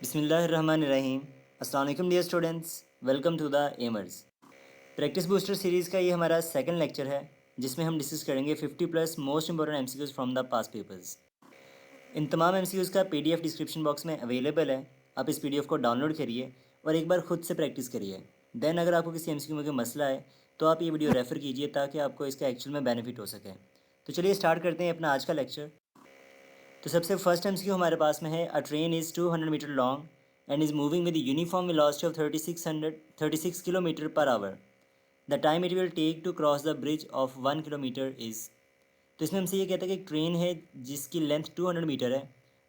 बिस्मिल्लाहिर्रहमानिर्रहीम। अस्सलाम वालेकुम dear students, welcome to the एमर्स प्रैक्टिस बूस्टर सीरीज़ का ये हमारा सेकंड लेक्चर है, जिसमें हम डिस्कस करेंगे 50 plus most important MCQs from the past papers. इन तमाम एमसीक्यूज़ का पीडीएफ डिस्क्रिप्शन बॉक्स में अवेलेबल है। आप इस पीडीएफ को डाउनलोड करिए और एक बार खुद से प्रैक्टिस करिए। देन अगर आपको किसी एमसीक्यू में कोई मसला है तो आप ये वीडियो रेफ़र कीजिए ताकि आपको इसका एक्चुअल में बेनिफिट हो सके। तो चलिए स्टार्ट करते हैं अपना आज का लेक्चर। तो सबसे फर्स्ट एमसीक्यू हमारे पास में है, a train is 200 metre long and is moving with uniform velocity of 36 kilometre per hour. The time it will take to cross the bridge of 1 kilometre is. तो इसमें हमसे ये कहता है कि एक ट्रेन है जिसकी लेंथ 200 मीटर है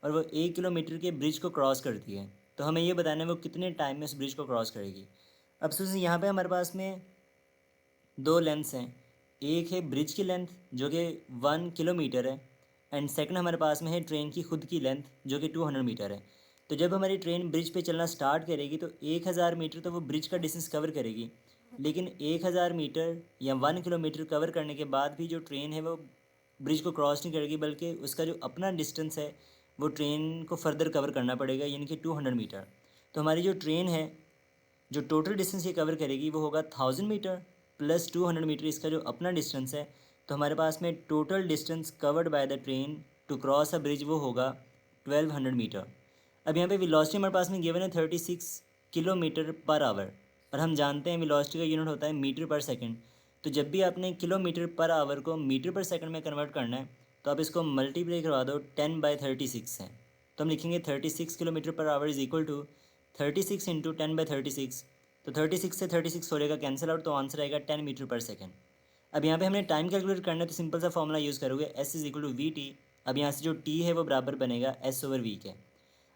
और वो 1 किलोमीटर के ब्रिज को क्रॉस करती है। तो हमें ये बताना है वो कितने टाइम में उस ब्रिज को क्रॉस करेगी। अब सोचिए यहाँ पे हमारे पास में दो लेंथ्स हैं। एक है ब्रिज की लेंथ जो कि 1 किलोमीटर है एंड सेकंड हमारे पास में है ट्रेन की खुद की लेंथ जो कि 200 मीटर है। तो जब हमारी ट्रेन ब्रिज पे चलना स्टार्ट करेगी तो 1000 मीटर तो वो ब्रिज का डिस्टेंस कवर करेगी, लेकिन 1000 मीटर या 1 किलोमीटर कवर करने के बाद भी जो ट्रेन है वो ब्रिज को क्रॉस नहीं करेगी, बल्कि उसका जो अपना डिस्टेंस है वो ट्रेन को फर्दर कवर करना पड़ेगा, यानी कि 200 मीटर। तो हमारी जो ट्रेन है जो टोटल डिस्टेंस ये कवर करेगी वो होगा 1000 मीटर प्लस 200 मीटर, इसका जो अपना डिस्टेंस है। तो हमारे पास में total distance covered by the train to cross a bridge वो होगा 1200 मीटर। अब यहाँ पे वेलोसिटी हमारे पास में गिवन है 36 किलोमीटर पर आवर और हम जानते हैं वेलोसिटी का यूनिट होता है मीटर पर सेकंड। तो जब भी आपने किलोमीटर पर आवर को मीटर पर सेकंड में कन्वर्ट करना है तो आप इसको मल्टीप्लाई करवा दो 10/36 से। तो हम लिखेंगे 36 kilometre per hour is equal to 36 into 10/36। तो 36 से 36 हो जाएगा कैंसिल आउट, तो आंसर आएगा 10 मीटर पर सेकंड। अब यहाँ पे हमने टाइम कैलकुलेट करना है तो सिंपल सा फॉर्मूला यूज़ करोगे, S is equal to V T. अब यहाँ से जो टी है वो बराबर बनेगा एस ओवर वी के।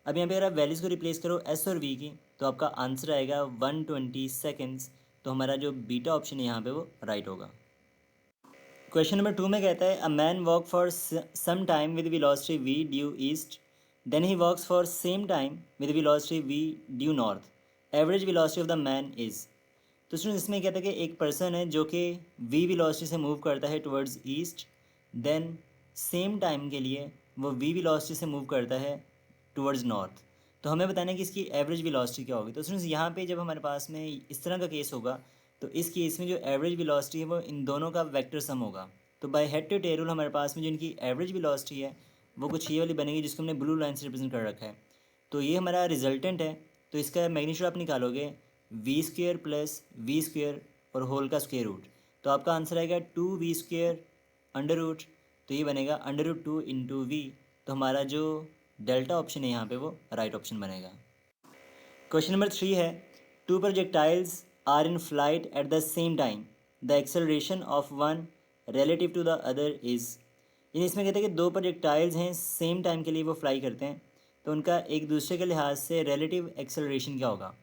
अब यहाँ पे अगर आप वैल्यूज़ को रिप्लेस करो एस और वी की तो आपका आंसर आएगा 120 सेकेंड्स। तो हमारा जो बीटा ऑप्शन है यहाँ पे वो राइट होगा। क्वेश्चन नंबर 2 में कहता है, a man walk for some time with velocity V due east, then he walks for same time with velocity V due north, average velocity of the man is. तो student इसमें कहता है कि एक person है जो कि वी वेलोसिटी से मूव करता है towards east, then same time के लिए वो वी वेलोसिटी से मूव करता है टुवर्ड्स नॉर्थ। तो हमें बताना है कि इसकी एवरेज वेलोसिटी क्या होगी। तो स्टूडेंट्स यहाँ पे जब हमारे पास में इस तरह का केस होगा तो इस केस में जो एवरेज वेलोसिटी है वो इन दोनों का वेक्टर सम होगा। तो by head to tail rule हमारे पास में जो इनकी एवरेज वेलोसिटी है वो कुछ ये वाली बनेगी जिसको हमने ब्लू लाइन से रिप्रेजेंट कर रखा है। तो ये हमारा रिजल्टेंट है। तो इसका मैग्नीट्यूड आप निकालोगे V square plus V square और होल का स्क्वेयर रूट। तो आपका आंसर आएगा 2v² अंडर रूट। तो ये बनेगा अंडर रूट 2 इंटू वी। तो हमारा जो डेल्टा ऑप्शन है यहाँ पे वो राइट ऑप्शन बनेगा। क्वेश्चन नंबर 3 है, two projectiles are in flight at the same time, the acceleration of one relative to the other is. यानी इसमें कहते हैं कि दो प्रोजेक्टाइल्स हैं सेम टाइम के लिए वो फ्लाई करते हैं, तो उनका एक दूसरे के लिहाज से रिलेटिव एक्सेलरेशन क्या होगा।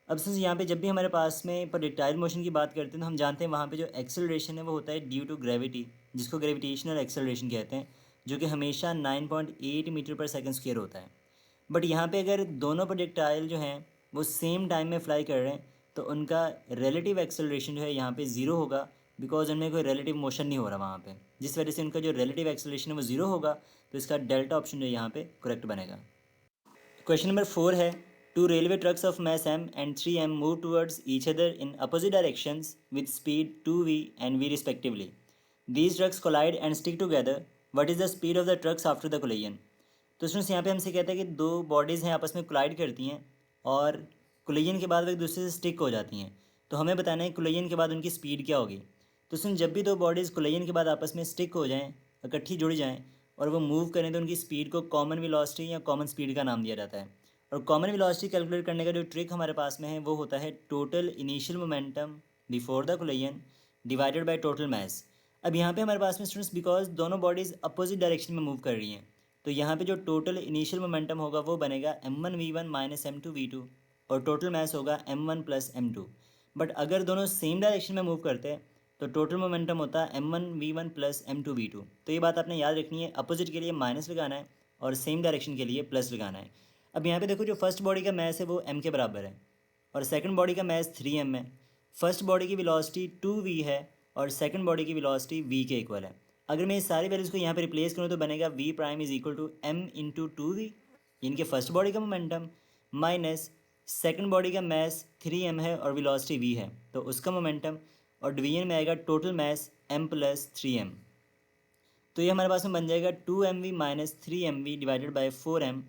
अब सिंस यहाँ पे जब भी हमारे पास में प्रोजेक्टाइल मोशन की बात करते हैं तो हम जानते हैं वहाँ पे जो एक्सेलरेशन है वो होता है ड्यू टू ग्रेविटी, जिसको ग्रेविटेशनल एक्सेलरेशन कहते हैं, जो कि हमेशा 9.8 मीटर पर सेकंड स्क्वायर होता है। बट यहाँ पे अगर दोनों प्रोजेक्टाइल जो हैं वो सेम टाइम में फ्लाई कर रहे हैं तो उनका रिलेटिव एक्सेलरेशन जो है यहाँ पे ज़ीरो होगा, बिकॉज उनमें कोई रिलेटिव मोशन नहीं हो रहा वहाँ पे, जिस वजह से उनका जो रिलेटिव एक्सेलरेशन है वो ज़ीरो होगा। तो इसका डेल्टा ऑप्शन जो यहाँ पे करेक्ट बनेगा। क्वेश्चन नंबर 4 है, two railway trucks of mass m and 3m move towards each other in opposite directions with speed 2v and v respectively. These trucks collide and stick together. What is the speed of the trucks after the collision? तो students यहाँ पे हमसे कहता है कि दो bodies हैं आपस में कोलाइड करती हैं और कोलिजन के बाद वो एक दूसरे से स्टिक हो जाती हैं। तो हमें बताना है कोलिजन के बाद उनकी स्पीड क्या होगी। तो स्टूडेंट जब भी दो बॉडीज़ कोलिजन के बाद आपस में स्टिक हो जाएं, इकट्ठी जुड़ जाएं और वो मूव करें तो उनकी स्पीड को कॉमन वेलोसिटी या कॉमन स्पीड का नाम दिया जाता है। और कॉमन वेलोसिटी कैलकुलेट करने का जो ट्रिक हमारे पास में है वो होता है total initial momentum before the collision divided by total mass. अब यहाँ पे हमारे पास में स्टूडेंट्स बिकॉज दोनों बॉडीज़ अपोजिट डायरेक्शन में मूव कर रही हैं तो यहाँ पे जो टोटल इनिशियल मोमेंटम होगा वो बनेगा m1v1 माइनस m2v2 और टोटल मास होगा m1 प्लस m2। बट अगर दोनों सेम डायरेक्शन में मूव करते हैं तो टोटल मोमेंटम होता है m1v1 प्लस m2v2। तो ये बात आपने याद रखनी है, अपोजिट के लिए माइनस लगाना है और सेम डायरेक्शन के लिए प्लस लगाना है। अब यहाँ पे देखो जो फर्स्ट बॉडी का मास है वो m के बराबर है और सेकंड बॉडी का मास 3m है। फर्स्ट बॉडी की वेलोसिटी 2v है और सेकंड बॉडी की वेलोसिटी v के इक्वल है। अगर मैं इस सारी वैल्यूज़ को यहाँ पे रिप्लेस करूँ तो बनेगा v prime is equal to m into 2v, इनके फर्स्ट बॉडी का मोमेंटम माइनस सेकंड बॉडी का मास 3m है और वेलोसिटी v है, तो उसका मोमेंटम, और डिवीजन में आएगा total mass m plus 3m। तो ये हमारे पास में बन जाएगा 2mv minus 3mv divided by 4m।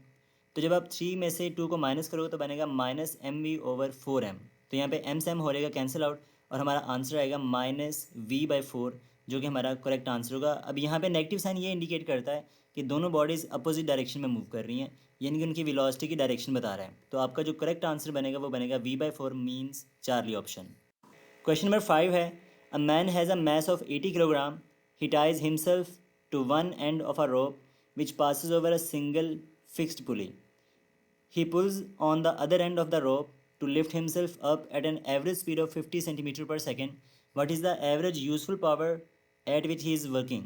तो जब आप 3 में से 2 को माइनस करोगे तो बनेगा माइनस mv ओवर 4m। तो यहाँ पे m से m हो रहेगा कैंसिल आउट और हमारा आंसर आएगा माइनस v/4, जो कि हमारा करेक्ट आंसर होगा। अब यहाँ पे नेगेटिव साइन ये इंडिकेट करता है कि दोनों बॉडीज़ अपोजिट डायरेक्शन में मूव कर रही हैं, यानी कि उनकी वेलोसिटी की डायरेक्शन बता रहा है। तो आपका जो करेक्ट आंसर बनेगा वो बनेगा v/4 means Charlie option. Question number 5 है, a man has a mass of 80 kilogram, he ties himself to one end of a rope which passes over a single fixed pulley. He pulls on the other end of the rope to lift himself up at an average speed of 50 centimeter per second. What is the average useful power at which he is working?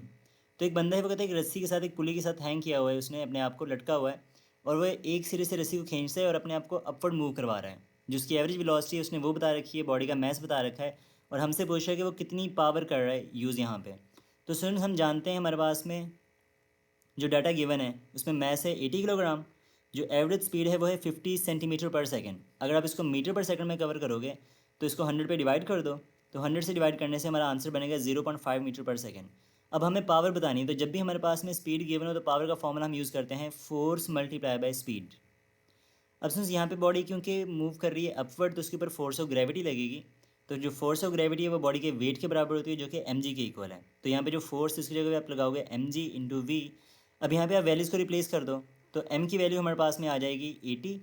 तो एक बंदा है, वो कहता है एक रस्सी के साथ, एक पुली के साथ हैंग किया हुआ है, उसने अपने आप को लटका हुआ है और वह एक सिरे से रस्सी को खींचता है और अपने आप को अपवर्ड मूव करवा रहा है। जो उसकी एवरेज वेलोसिटी है उसने वो बता रखी है, बॉडी का मैस बता रखा है और हमसे पूछ रहा है कि वो कितनी पावर कर रहा है यूज़ यहाँ पे। तो स्टूडेंट्स हम जानते हैं हमारे पास में जो डाटा गिवन है उसमें मैस है 80 किलोग्राम, जो एवरेज स्पीड है वो है 50 सेंटीमीटर पर सेकंड। अगर आप इसको मीटर पर सेकंड में कवर करोगे तो इसको 100 पे डिवाइड कर दो, तो 100 से डिवाइड करने से हमारा आंसर बनेगा 0.5 मीटर पर सेकंड। अब हमें पावर बतानी है, तो जब भी हमारे पास में स्पीड गिवन हो तो पावर का फॉर्मूला हम यूज़ करते हैं फोर्स मल्टीप्लाई बाय स्पीड। अब सिंस यहाँ पे बॉडी क्योंकि मूव कर रही है अपवर्ड, तो उसके ऊपर फोर्स ऑफ ग्रेविटी लगेगी। तो जो फोर्स ऑफ ग्रेविटी है वो बॉडी के वेट के बराबर होती है, जो कि mg के इक्वल है। तो यहाँ पे जो फोर्स इसकी जगह पे आप लगाओगे mg इंटू वी। अब यहाँ पे आप वैल्यूज़ को रिप्लेस कर दो, तो m की वैल्यू हमारे पास में आ जाएगी 80,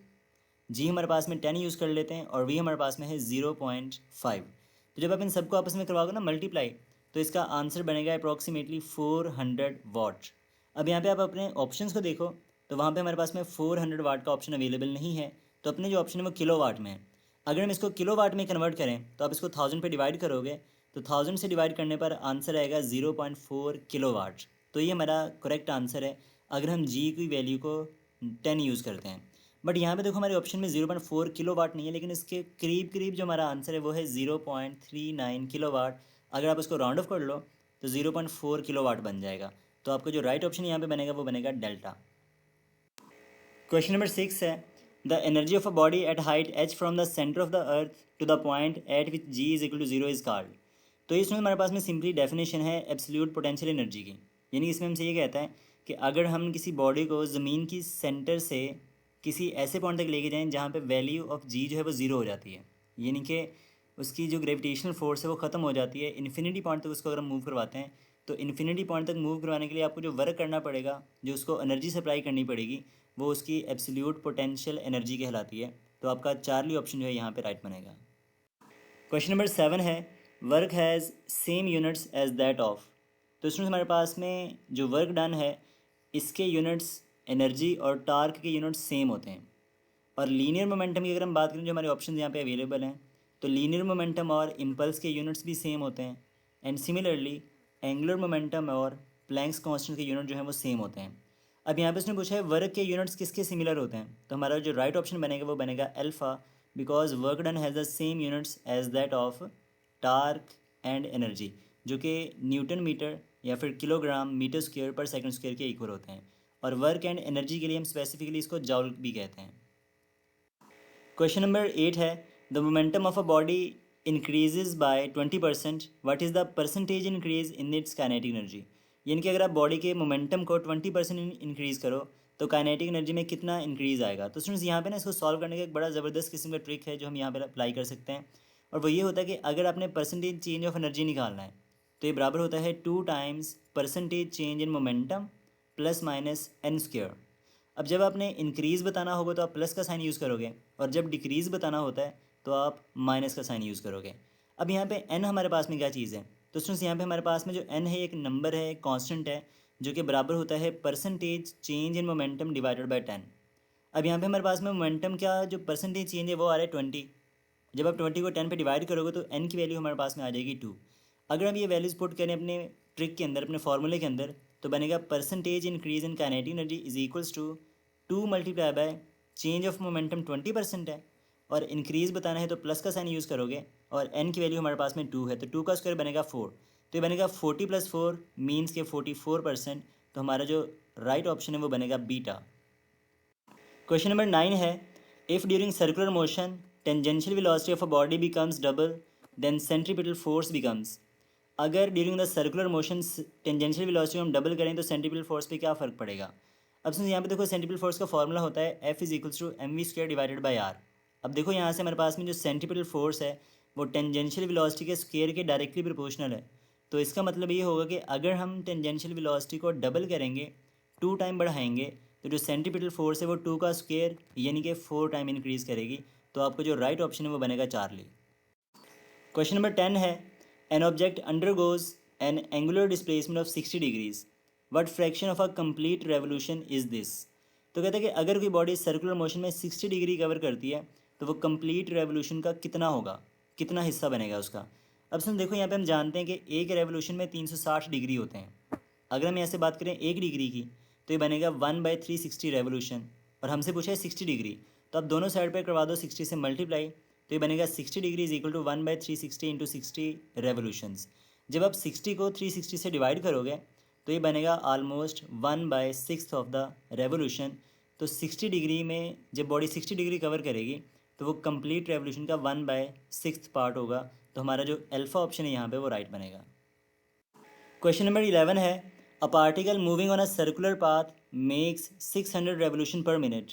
g हमारे पास में 10 यूज़ कर लेते हैं और v हमारे पास में है 0.5। तो जब आप इन सबको आपस में करवाओगे ना मल्टीप्लाई, तो इसका आंसर बनेगा अप्रॉक्सीमेटली 400 वाट। अब यहाँ पे आप अपने ऑप्शंस को देखो, तो वहाँ पे हमारे पास में 400 वाट का ऑप्शन अवेलेबल नहीं है, तो अपने जो ऑप्शन है वो किलो वाट में है। अगर हम इसको किलो वाट में कन्वर्ट करें तो आप इसको 1000 पे डिवाइड करोगे, तो 1000 से डिवाइड करने पर आंसर आएगा 0.4 किलो वाट। तो ये हमारा करेक्ट आंसर है अगर हम जी की वैल्यू को 10 यूज़ करते हैं। बट यहाँ पे देखो हमारे ऑप्शन में 0.4 किलो वाट नहीं है, लेकिन इसके करीब करीब जो हमारा आंसर है वो है 0.39 किलो वाट। अगर आप इसको राउंड ऑफ कर लो तो 0.4 किलो वाट बन जाएगा। तो आपका जो राइट ऑप्शन यहाँ पे बनेगा वो बनेगा डेल्टा। क्वेश्चन नंबर 6 है, the energy of a body at height h from the centre of the earth to the point at which g is equal to 0 is called. तो इसमें हमारे पास में सिंपली डेफिनेशन है एब्सोल्यूट पोटेंशियल एनर्जी की, यानी इसमें हमसे ये कहता है कि अगर हम किसी बॉडी को ज़मीन की सेंटर से किसी ऐसे पॉइंट तक लेके जाएं जहाँ पे वैल्यू ऑफ g जो है वो ज़ीरो हो जाती है, यानी कि उसकी जो ग्रेविटेशनल फोर्स है वो ख़त्म हो जाती है, इन्फिनिटी पॉइंट तक उसको अगर हम मूव करवाते हैं, तो इन्फिनिटी पॉइंट तक मूव करवाने के लिए आपको जो वर्क करना पड़ेगा, जो उसको एनर्जी सप्लाई करनी पड़ेगी, वो उसकी एब्सोल्यूट पोटेंशियल एनर्जी कहलाती है। तो आपका चार्ली ऑप्शन जो है यहाँ पे राइट बनेगा। क्वेश्चन नंबर 7 है, work has same units as that of. तो इसमें हमारे पास में जो वर्क डन है इसके यूनिट्स एनर्जी और टार्क के यूनिट्स सेम होते हैं। और लीनियर मोमेंटम की अगर हम बात करें, जो हमारे ऑप्शन यहाँ पे अवेलेबल हैं, तो लीनियर मोमेंटम और इम्पल्स के यूनिट्स भी सेम होते हैं। एंड सिमिलरली एंगुलर मोमेंटम और प्लैंक्स कांस्टेंट के यूनिट जो हैं वो सेम होते हैं। अब यहाँ पे उसने पूछा है वर्क के यूनिट्स किसके सिमिलर होते हैं, तो हमारा जो राइट ऑप्शन बनेगा वो बनेगा alpha, because work done has the same units as that of torque and energy, जो कि न्यूटन मीटर या फिर kilogram metre square per second square के इक्वल होते हैं। और वर्क एंड एनर्जी के लिए हम स्पेसिफिकली इसको जॉल भी कहते हैं। क्वेश्चन नंबर 8 है, the momentum of a body increases by 20%, what is the percentage increase in its kinetic energy. यानी कि अगर आप बॉडी के मोमेंटम को 20% इंक्रीज़ करो तो काइनेटिक एनर्जी में कितना इंक्रीज़ आएगा। तो स्टूडेंट्स यहाँ पे ना इसको सॉल्व करने का एक बड़ा ज़बरदस्त किस्म का ट्रिक है जो हम यहाँ पर अप्लाई कर सकते हैं, और वो ये होता है कि अगर आपने परसेंटेज चेंज ऑफ एनर्जी निकालना है तो ये बराबर होता है 2 times percentage change in momentum plus minus N square. अब जब आपने इंक्रीज़ बताना होगा तो आप प्लस का साइन यूज़ करोगे, और जब डिक्रीज़ बताना होता है तो आप माइनस का साइन यूज़ करोगे। अब यहाँ पे n हमारे पास में क्या चीज़ है, तो स्टूडेंट्स यहाँ पे हमारे पास में जो n है एक नंबर है, एक कांस्टेंट है, जो कि बराबर होता है percentage change in momentum divided by 10। अब यहाँ पे हमारे पास में मोमेंटम का जो परसेंटेज चेंज है वो आ रहा है 20। जब आप 20 को 10 पे डिवाइड करोगे तो n की वैल्यू हमारे पास में आ जाएगी 2। अगर हम ये वैल्यूज़ पुट करें अपने ट्रिक के अंदर, अपने फार्मूले के अंदर, तो बनेगा percentage increase in kinetic energy is equals to 2 multiply by change of momentum 20% है, और इंक्रीज़ बताना है तो प्लस का साइन यूज़ करोगे, और n की वैल्यू हमारे पास में 2 है, तो 2 का स्क्वायर बनेगा 4, तो ये बनेगा 40 + 4 मीन्स के 44%। तो हमारा जो राइट ऑप्शन है वो बनेगा बीटा। क्वेश्चन नंबर 9 है, If during circular motion tangential velocity of a body becomes double, then centripetal force becomes. अगर during the circular motion tangential velocity हम डबल करें तो सेंट्रीपिटल फोर्स पे क्या फ़र्क पड़ेगा। अब सुन यहाँ पे देखो सेंट्रीपिटल फोर्स का फॉर्मूला होता है F is equals to M V square divided by R. अब देखो यहाँ से हमारे पास में जो सेंट्रीपिटल फोर्स है वो टेंजेंशियल वेलोसिटी के स्क्वायर के डायरेक्टली प्रोपोर्शनल है। तो इसका मतलब ये होगा कि अगर हम टेंजेंशियल वेलोसिटी को डबल करेंगे 2 टाइम बढ़ाएंगे तो जो सेंट्रीपिटल फोर्स है वो 2 का स्क्वायर यानी कि 4 टाइम इंक्रीज़ करेगी। तो आपको जो राइट ऑप्शन है वो बनेगा चार्ली। क्वेश्चन नंबर 10 है an object undergoes N angular displacement of 60 degrees what fraction of a complete revolution is this. तो कहते हैं कि अगर कोई बॉडी सर्कुलर मोशन में 60 डिग्री कवर करती है तो वो कंप्लीट रेवोल्यूशन का कितना होगा, कितना हिस्सा बनेगा उसका। अब सुन देखो यहाँ पे हम जानते हैं कि एक रेवोल्यूशन में 360 डिग्री होते हैं। अगर हम ऐसे बात करें 1 डिग्री की तो ये बनेगा 1/360 रेवोल्यूशन और हमसे पूछा है 60 डिग्री। तो आप दोनों साइड पर करवा दो 60 से मल्टीप्लाई तो ये बनेगा 60 degree is equal to 1/360 into 60 revolutions. जब आप 60 को 360 से डिवाइड करोगे तो ये बनेगा ऑलमोस्ट 1/6 ऑफ द रेवोल्यूशन। तो 60 डिग्री में जब बॉडी 60 डिग्री कवर करेगी तो वो कंप्लीट रेवोल्यूशन का 1/6 पार्ट होगा। तो हमारा जो अल्फ़ा ऑप्शन है यहाँ पे वो राइट बनेगा। क्वेश्चन नंबर 11 है a particle moving on a circular path makes 600 revolution पर minute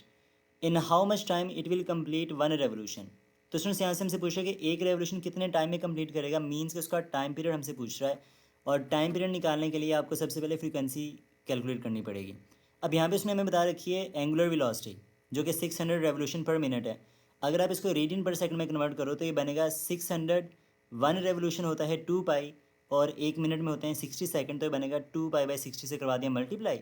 in how much time it will complete 1 revolution. तो स्टूडेंट्स यहाँ से हमसे पूछ रहा है कि एक रेवोल्यूशन कितने टाइम में कंप्लीट करेगा, मीन्स कि उसका टाइम पीरियड हमसे पूछ रहा है। और टाइम पीरियड निकालने के लिए आपको सबसे पहले फ्रीक्वेंसी कैलकुलेट करनी पड़ेगी। अब यहाँ पे उसने हमें बता रखी है एंगुलर वेलोसिटी जो कि 600 रेवोल्यूशन पर मिनट है। अगर आप इसको रेडियन पर सेकंड में कन्वर्ट करो तो ये बनेगा 600 1 रेवोल्यूशन होता है 2 पाई और 1 मिनट में होते हैं 60 सेकंड। तो ये बनेगा 2 पाई/60 से करवा दिया मल्टीप्लाई।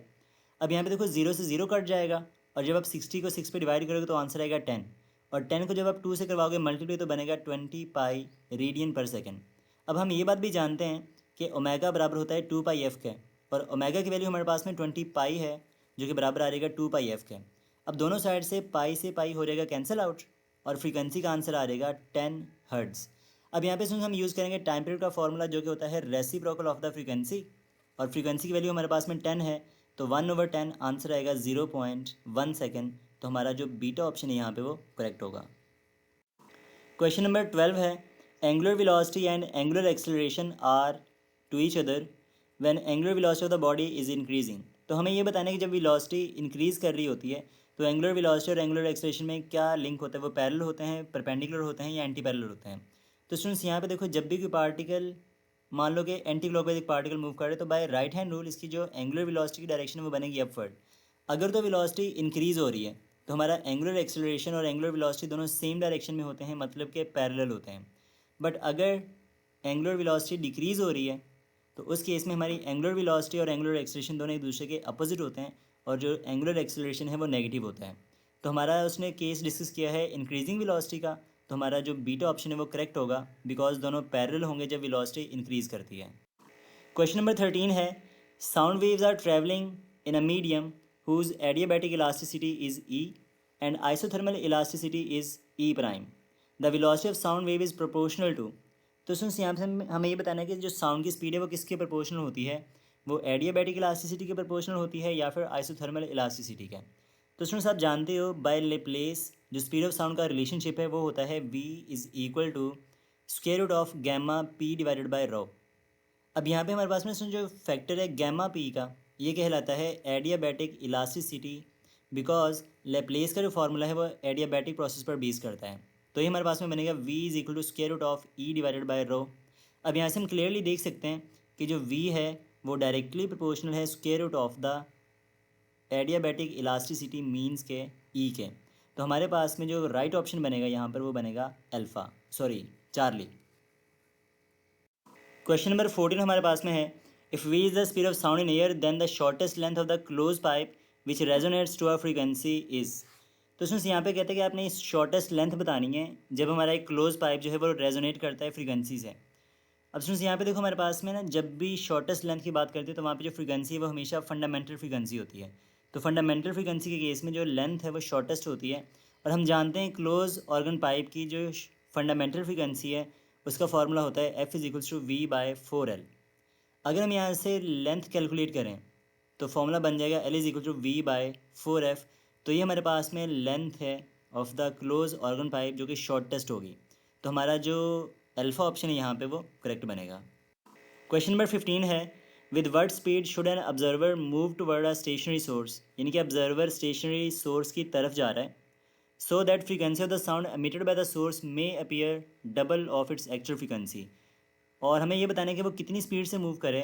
अब यहाँ पे देखो 0 से 0 कट जाएगा और जब आप 60 को 6 पे डिवाइड करोगे तो आंसर आएगा 10 और 10 को जब आप 2 से करवाओगे मल्टीप्लाई तो बनेगा 20 पाई रेडियन पर सेकंड। अब हम ये बात भी जानते हैं कि ओमेगा बराबर होता है 2 पाई एफ के और ओमेगा की वैल्यू हमारे पास में 20 पाई है जो कि बराबर आ जाएगा 2 पाई एफ के। अब दोनों साइड से पाई हो जाएगा कैंसिल आउट और फ्रीक्वेंसी का आंसर आ जाएगा 10 हर्ट्ज़। अब यहाँ पे सुन हम यूज़ करेंगे टाइम पीरियड का फॉर्मूला जो कि होता है रेसिप्रोकल ऑफ द फ्रीक्वेंसी और फ्रीक्वेंसी की वैल्यू हमारे पास में 10 है तो 1/10 आंसर आएगा 0.1 सेकेंड। तो हमारा जो बीटा ऑप्शन है यहाँ पे वो करेक्ट होगा। क्वेश्चन नंबर 12 है angular velocity and angular acceleration are to each other when angular velocity of the body is increasing. तो हमें ये बताना है कि जब वेलोसिटी इंक्रीज़ कर रही होती है तो एंगुलर वेलोसिटी और एंगुलर एक्सेलरेशन में क्या लिंक होता है, वो पैरेलल होते हैं, परपेंडिकुलर होते हैं या एंटी पैरेलल होते हैं। तो स्टूडेंट्स यहाँ पे देखो जब भी कोई पार्टिकल मान लो कि एंटी क्लॉकवाइज एक पार्टिकल मूव करे तो बाय राइट हैंड रूल इसकी जो एंगुलर वेलोसिटी की डायरेक्शन है वो बनेगी अपवर्ड। अगर तो वेलोसिटी इंक्रीज़ हो रही है तो हमारा एंगुलर एक्सेलरेशन और एंगुलर वेलोसिटी दोनों सेम डायरेक्शन में होते हैं, मतलब कि पैरेलल होते हैं। बट अगर एंगुलर वेलोसिटी डिक्रीज़ हो रही है तो उस केस में हमारी एंगुलर वेलोसिटी और एंगुलर एक्सेलरेशन दोनों एक दूसरे के अपोजिट होते हैं और जो एंगुलर एक्सेलरेशन है वो नेगेटिव होता है। तो हमारा उसने केस डिस्कस किया है इंक्रीजिंग वेलोसिटी का। तो हमारा जो बीटा ऑप्शन है वो करेक्ट होगा बिकॉज दोनों पैरेलल होंगे जब वेलोसिटी इंक्रीज़ करती है। क्वेश्चन नंबर 13 है sound waves are travelling in a medium whose adiabatic elasticity is E and isothermal elasticity is E prime. The velocity of sound wave is proportional to. तो सुन यहाँ से हमें ये बताना है कि जो साउंड की स्पीड है वो किसके प्रोपोर्शनल होती है, वो एडियाबैटिक इलास्टिसिटी के प्रोपोर्शनल होती है या फिर आइसोथर्मल इलास्टिसिटी के। तो स्टूडेंट्स आप जानते हो बाय लेप्लेस जो स्पीड ऑफ साउंड का रिलेशनशिप है वो होता है v is equal to square root of gamma p divided by rho. अब यहाँ पे हमारे पास में जो फैक्टर है गैमा p का ये कहलाता है एडियाबैटिक इलास्टिसिटी बिकॉज लेप्लेस का जो फार्मूला है वो एडियाबैटिक प्रोसेस पर बेस करता है। तो ये हमारे पास में बनेगा v is equal to square root of e divided by rho. अब यहाँ से हम क्लियरली देख सकते हैं कि जो v है वो डायरेक्टली प्रोपोर्शनल है square root of the adiabatic elasticity means के ई के। तो हमारे पास में जो राइट ऑप्शन बनेगा यहाँ पर वो बनेगा चार्ली। क्वेश्चन नंबर 14 हमारे पास में है if V is the speed of sound in air then the shortest length of the close pipe which resonates to a frequency is. तो उसमें यहाँ पे कहते हैं कि आपने इस शॉर्टेस्ट लेंथ बतानी है जब हमारा एक क्लोज पाइप जो है वो रेजोनेट करता है फ्रीक्वेंसी से। अब स्टूडेंट्स यहाँ पे देखो हमारे पास में ना जब भी शॉर्टेस्ट लेंथ की बात करते हैं तो वहाँ पे जो फ्रीक्वेंसी है वो हमेशा फंडामेंटल फ्रीक्वेंसी होती है। तो फंडामेंटल फ्रीक्वेंसी के केस में जो लेंथ है वो शॉर्टेस्ट होती है और हम जानते हैं क्लोज ऑर्गन पाइप की जो फंडामेंटल फ्रीक्वेंसी है उसका फार्मूला होता है F is equals to V/4L। अगर हम यहाँ से लेंथ कैलकुलेट करें तो फॉर्मूला बन जाएगा L is equal to V/4F। तो ये हमारे पास में लेंथ है of the close organ pipe जो कि शॉर्टेस्ट होगी। तो हमारा जो अल्फ़ा ऑप्शन है यहाँ पे वो करेक्ट बनेगा। क्वेश्चन नंबर 15 है, with what speed should an observer move toward a stationary source, यानी कि ऑब्जर्वर स्टेशनरी सोर्स की तरफ जा रहा है, so that frequency of the sound emitted by the source may appear double of its actual frequency. और हमें ये बताना है कि वो कितनी स्पीड से मूव करे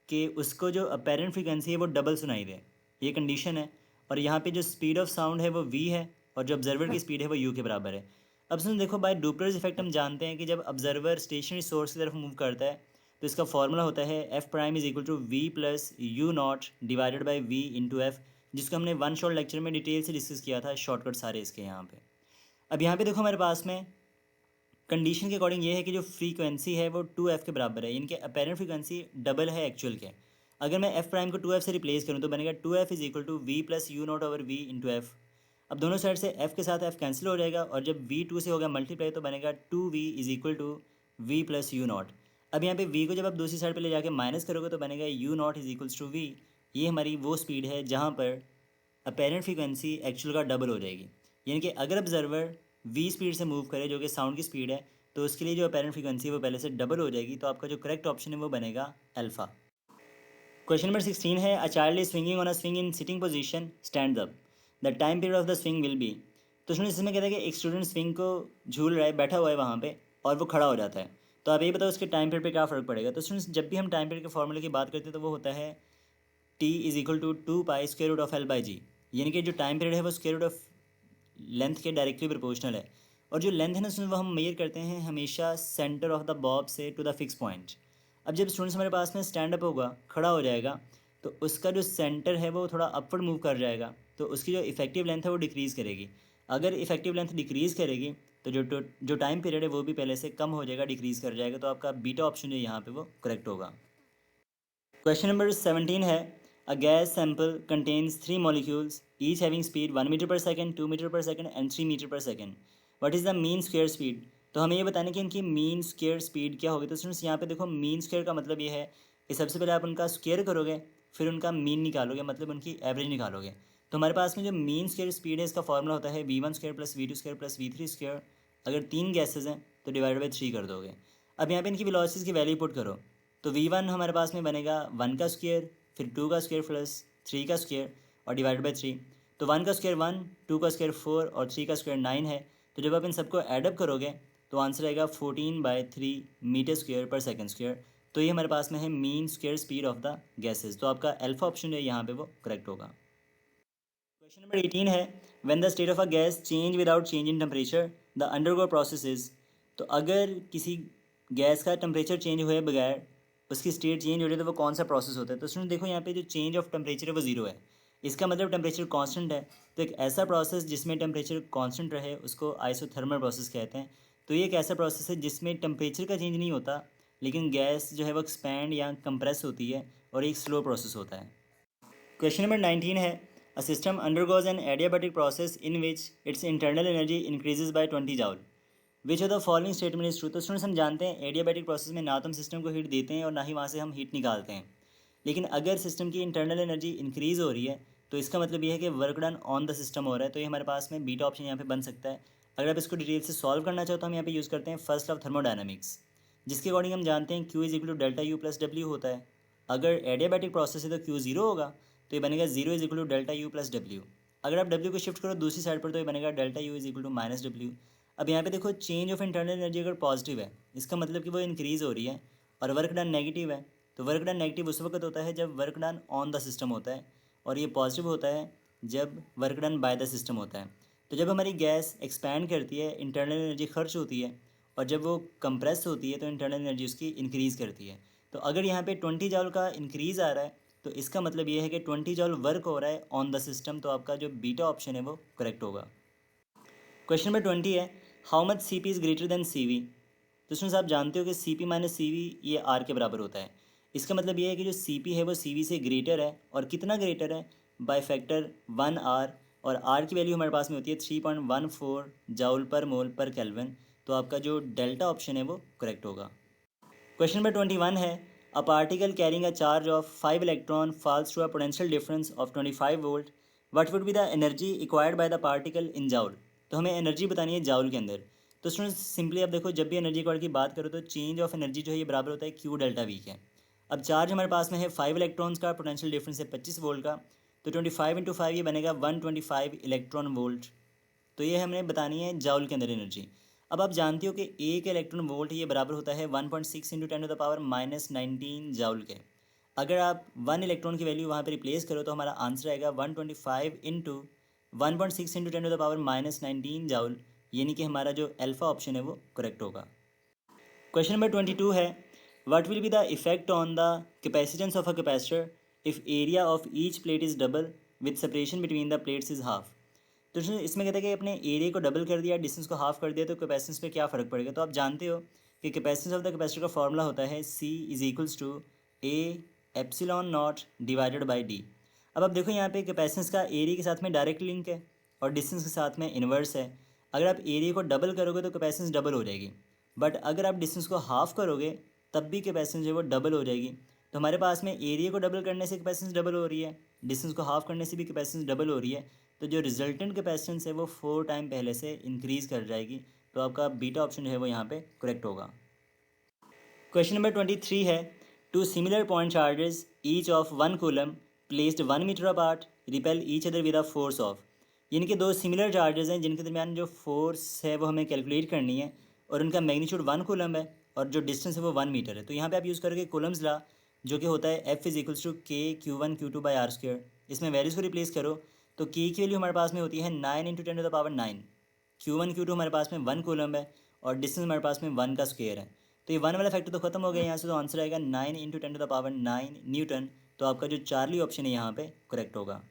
कि उसको जो अपेरेंट फ्रीक्वेंसी है वो डबल सुनाई दे, ये कंडीशन है। और यहाँ पे जो स्पीड ऑफ साउंड है वो v है और जो ऑब्जर्वर की स्पीड है वो u के बराबर है। अब सुन देखो, बाय डुपलर्स इफेक्ट हम जानते हैं कि जब ऑब्जर्वर स्टेशनरी सोर्स की तरफ मूव करता है तो इसका फॉर्मूला होता है F prime is equal to V plus U nought divided by V into F, जिसको हमने वन शॉर्ट लेक्चर में डिटेल से डिस्कस किया था, शॉर्टकट सारे इसके यहाँ पे। अब यहाँ पे देखो हमारे पास में कंडीशन के अकॉर्डिंग ये है कि जो फ्रीक्वेंसी है वो 2f के बराबर है, यानी कि अपेरेंट फ्रीक्वेंसी डबल है एक्चुअल के। अगर मैं f प्राइम को 2f से रिप्लेस करूँ तो बनेगा 2f is equal to V plus U nought over V into F. अब दोनों साइड से f के साथ f कैंसिल हो जाएगा और जब v 2 से होगा मल्टीप्लाई तो बनेगा 2v is equal to V plus U nought. अब यहाँ पे v को जब आप दूसरी साइड पर ले जाके माइनस करोगे तो बनेगा U nought is equals to V. ये हमारी वो स्पीड है जहाँ पर अपेरेंट फ्रीक्वेंसी एक्चुअल का डबल हो जाएगी, यानी कि अगर ऑब्जर्वर v स्पीड से मूव करे जो कि साउंड की स्पीड है तो उसके लिए जो अपेरेंट फ्रीक्वेंसी है वो पहले से डबल हो जाएगी। तो आपका जो करेक्ट ऑप्शन है वो बनेगा अल्फ़ा। क्वेश्चन नंबर 16 है, a child is swinging on a swing in sitting position stand up, the time period of the swing will be. तो उसमें इसमें कहता है कि एक स्टूडेंट स्विंग को झूल रहा है, बैठा हुआ है वहाँ पे और वो खड़ा हो जाता है। तो आप ये बताओ उसके टाइम पीरियड पे क्या फ़र्क पड़ेगा। तो स्टूडेंट्स जब भी हम टाइम पीरियड के फॉर्मूले की बात करते हैं तो वो होता है t is equal to 2 pi square root of l by g, यानी कि जो टाइम पीरियड है वो स्क्वायर रूट ऑफ लेंथ के डायरेक्टली प्रोपोर्शनल है। और जो लेंथ है ना वो हम मेजर करते हैं हमेशा सेंटर ऑफ द बॉब से टू द फिक्स पॉइंट। अब जब स्टूडेंट्स हमारे पास में स्टैंड अप होगा, खड़ा हो जाएगा, तो उसका जो सेंटर है वो थोड़ा अपवर्ड मूव कर जाएगा, तो उसकी जो इफेक्टिव लेंथ है वो डिक्रीज़ करेगी। अगर इफेक्टिव लेंथ डिक्रीज़ करेगी तो जो टाइम पीरियड है वो भी पहले से कम हो जाएगा, डिक्रीज़ कर जाएगा। तो आपका बीटा ऑप्शन है यहाँ पे वो करेक्ट होगा। क्वेश्चन नंबर 17 है, a gas sample contains 3 molecules each having speed 1 metre per second, 2 metre per second and 3 metre per second. What is the mean square speed. तो हमें ये बताना है कि इनकी मीन स्क्वायर स्पीड क्या होगी। तो स्टूडेंट्स यहाँ पे देखो, मीन स्क्वायर का मतलब ये है कि सबसे पहले आप उनका स्क्वायर करोगे फिर उनका मीन निकालोगे, मतलब उनकी एवरेज निकालोगे। तो हमारे पास में जो मीन स्क्वायर स्पीड है इसका फॉर्मूला होता है V one square plus V two square plus V three square. अगर 3 गैसेज हैं तो डिवाइड बाई 3 कर दोगे। अब यहाँ पे इनकी वेलोसिटीज़ की वैल्यू पुट करो तो v1 हमारे पास में बनेगा 1 का स्क्वायर, फिर 2 का स्क्वायर प्लस 3 का स्क्वायर और डिवाइड बाई 3। तो 1 का स्क्वायर 1, 2 का स्क्वायर 4 और 3 का स्क्वायर 9 है। तो जब आप इन सबको एडअप करोगे तो आंसर आएगा 14/3 metre square per second square. तो ये हमारे पास में है mean square speed of the gases. तो आपका अल्फा ऑप्शन है यहाँ पे वो करेक्ट होगा। क्वेश्चन नंबर 18 है, when the state of a gas change without change in temperature the undergo process is. तो अगर किसी गैस का टेम्परेचर चेंज हुए बगैर उसकी स्टेट चेंज हो रही है तो वो कौन सा प्रोसेस होता है। तो स्टूडेंट देखो, यहाँ पे जो चेंज ऑफ टेम्परेचर है वो जीरो है, इसका मतलब टेम्परेचर कांस्टेंट है। तो एक ऐसा प्रोसेस जिसमें टेम्परेचर कांस्टेंट रहे उसको आइसोथर्मल प्रोसेस कहते हैं। तो ये एक ऐसा प्रोसेस है जिसमें टेम्परेचर का चेंज नहीं होता लेकिन गैस जो है वो एक्सपैंड या कंप्रेस होती है और एक स्लो प्रोसेस होता है। क्वेश्चन नंबर 19 है, a system undergoes an adiabatic process in which its internal energy increases by 20 joule, which of the following statement is true. तो स्टूडेंट्स हम जानते हैं एडियाबैटिक प्रोसेस में ना तो हम सिस्टम को हीट देते हैं और ना ही वहाँ से हम हीट निकालते हैं। लेकिन अगर सिस्टम की इंटरनल एनर्जी इंक्रीज़ हो रही है तो इसका मतलब ये है कि work done on the system हो रहा है। तो ये हमारे पास में बीटा ऑप्शन यहाँ पे बन सकता है। अगर आप इसको डिटेल से सॉल्व करना चाहो तो हम यहाँ पे यूज़ करते हैं फर्स्ट ऑफ थर्मोडायनामिक्स, जिसके अकॉर्डिंग हम जानते हैं Q is equal to delta U plus W होता है। अगर एडियाबैटिक प्रोसेस है तो Q जीरो होगा, तो ये बनेगा zero is equal to delta U plus W. अगर आप डब्ल्यू को शिफ्ट करो दूसरी साइड पर तो ये बनेगा delta U is equal to minus W. अब यहाँ पे देखो, चेंज ऑफ इंटरनल एनर्जी अगर पॉजिटिव है इसका मतलब कि वो इंक्रीज़ हो रही है, और वर्क डन नेगेटिव है तो वर्क डन नेगेटिव उस वक्त होता है जब work done on the system होता है, और ये पॉजिटिव होता है जब work done by the system होता है। तो जब हमारी गैस एक्सपैंड करती है इंटरनल एनर्जी खर्च होती है, और जब वो कंप्रेस होती है तो इंटरनल एनर्जी उसकी इंक्रीज़ करती है। तो अगर यहाँ पे 20 जॉल का इंक्रीज़ आ रहा है तो इसका मतलब ये है कि 20 जॉल वर्क हो रहा है ऑन द सिस्टम। तो आपका जो बीटा ऑप्शन है वो करेक्ट होगा। क्वेश्चन नंबर 20 है, how much C P is greater than C V. तो उसमें आप जानते हो कि C P minus C V ये आर के बराबर होता है। इसका मतलब ये है कि जो सी पी है वो सी वी से ग्रेटर है, और कितना ग्रेटर है, बाय फैक्टर 1 आर, और आर की वैल्यू हमारे पास में होती है 3.14 जाउल पर मोल पर केल्विन। तो आपका जो डेल्टा ऑप्शन है वो करेक्ट होगा। क्वेश्चन नंबर 21 है, a particle carrying a charge of 5 electron falls through a potential difference of 25 volt, what would be the energy required by the particle in joule. तो हमें energy बतानी है joule के अंदर। तो स्टूडेंट्स सिंपली अब देखो, जब भी एनर्जी इक्वालिटी की बात करो तो चेंज ऑफ एनर्जी जो है ये बराबर होता है क्यू डेल्टा वी के। अब चार्ज हमारे पास में है 5 इलेक्ट्रॉन्स का, पोटेंशियल डिफरेंस है 25 वोल्ट का, तो 25 इंटू 5 ये बनेगा 125 इलेक्ट्रॉन वोल्ट। तो ये हमें बतानी है जाउल के अंदर एनर्जी। अब आप जानते हो कि एक इलेक्ट्रॉन वोल्ट ये बराबर होता है 1.6 इंटू 10⁻⁻19 जाउल के। अगर आप 1 इलेक्ट्रॉन की वैल्यू वहाँ पे रिप्लेस करो तो हमारा आंसर आएगा 125 इंटू 1.6 इंटू 10⁻⁻19 जाउल, यानी कि हमारा जो अल्फ़ा ऑप्शन है वो करेक्ट होगा। क्वेश्चन नंबर 22 है, what will be the effect on the capacitance of a capacitor if area of each plate is double with separation between the plates is half. तो इसमें कहते हैं कि अपने एरिया को डबल कर दिया, डिस्टेंस को हाफ कर दिया, तो कैपेसिटेंस पे क्या फ़र्क पड़ेगा। तो आप जानते हो कि कैपेसिटेंस ऑफ द कैपेसिटर का फॉर्मूला होता है C is equals to A epsilon nought divided by D. अब आप देखो यहाँ पे कैपेसिटेंस का एरिया के साथ में डायरेक्ट लिंक है और डिस्टेंस के साथ में इन्वर्स है। अगर आप एरिया को डबल करोगे तो कैपेसिटेंस डबल हो जाएगी, बट अगर आप डिस्टेंस को हाफ करोगे तब भी कैपेसिटेंस जो है वो डबल हो जाएगी। तो हमारे पास में एरिया को डबल करने से कैपेसिटेंस डबल हो रही है, डिस्टेंस को हाफ करने से भी कैपेसिटेंस डबल हो रही है, तो जो रिजल्टेंट कैपेसिटेंस है वो 4 टाइम पहले से इंक्रीज़ कर जाएगी। तो आपका बीटा ऑप्शन जो है वो यहाँ पे करेक्ट होगा। क्वेश्चन नंबर 23 है, two similar point charges each of 1 coulomb placed 1 metre apart repel each other with a force of. यानी कि दो सिमिलर चार्जेस हैं जिनके दरमियान जो फोर्स है वो हमें कैलकुलेट करनी है और उनका मैग्नीट्यूड 1 कूलम है और जो डिस्टेंस है वो 1 मीटर है। तो यहाँ पे आप यूज़ करोगे कूलम्स लॉ, जो कि होता है F is equals to K Q1 Q2 by R square. इसमें वैल्यूज़ को रिप्लेस करो तो के की वैल्यू हमारे पास में होती है 9 इंटू 10⁻⁹। Q1 Q2 हमारे पास में 1 कूलम है और डिस्टेंस हमारे पास में 1 का स्क्वायर है। तो ये 1 वाला फैक्टर तो खत्म हो गया यहाँ से, तो आंसर आएगा 9 इंटू 10⁻⁹ न्यूटन। तो आपका जो चार्ली ऑप्शन है यहाँ पे करेक्ट होगा।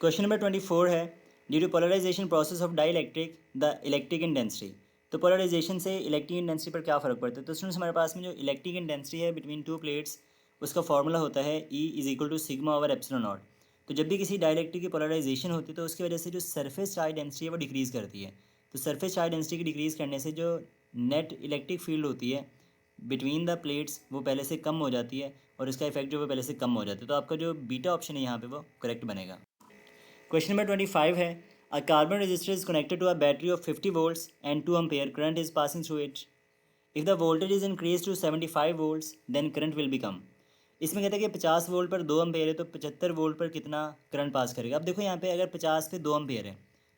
क्वेश्चन नंबर 24 है, due to polarisation process of dielectric the electric intensity. तो पोलराइजेशन से इलेक्ट्रिक इंटेंसिटी पर क्या फ़र्क पड़ता है। तो स्टूडेंट्स हमारे पास में जो इलेक्ट्रिक इंटेंसिटी है बिटवीन टू प्लेट्स, उसका फॉर्मूला होता है E is equal to sigma over epsilon nought. तो जब भी किसी डाइलेक्ट्रिक की पोलराइजेशन होती है तो उसकी वजह से जो सरफेस चार्ज डेंसिटी है वो डिक्रीज़ करती है। तो सरफेस चार्ज डेंसिटी की डिक्रीज़ करने से जो नेट इलेक्ट्रिक फील्ड होती है बिटवीन द प्लेट्स वो पहले से कम हो जाती है और इसका इफेक्ट जो वो पहले से कम हो जाता है। तो आपका जो बीटा ऑप्शन है यहाँ पे वो करेक्ट बनेगा। क्वेश्चन नंबर 25 है, a carbon resistor is connected to a battery of 50 volts and 2 ampere current is passing through it. If the voltage is increase to 75 volts then current will become. इसमें कहते हैं कि 50 volt पर 2 ampere है तो 75 volt पर कितना current pass करेगा। अब देखो यहाँ पे अगर 50 पे 2 एम्पेयर है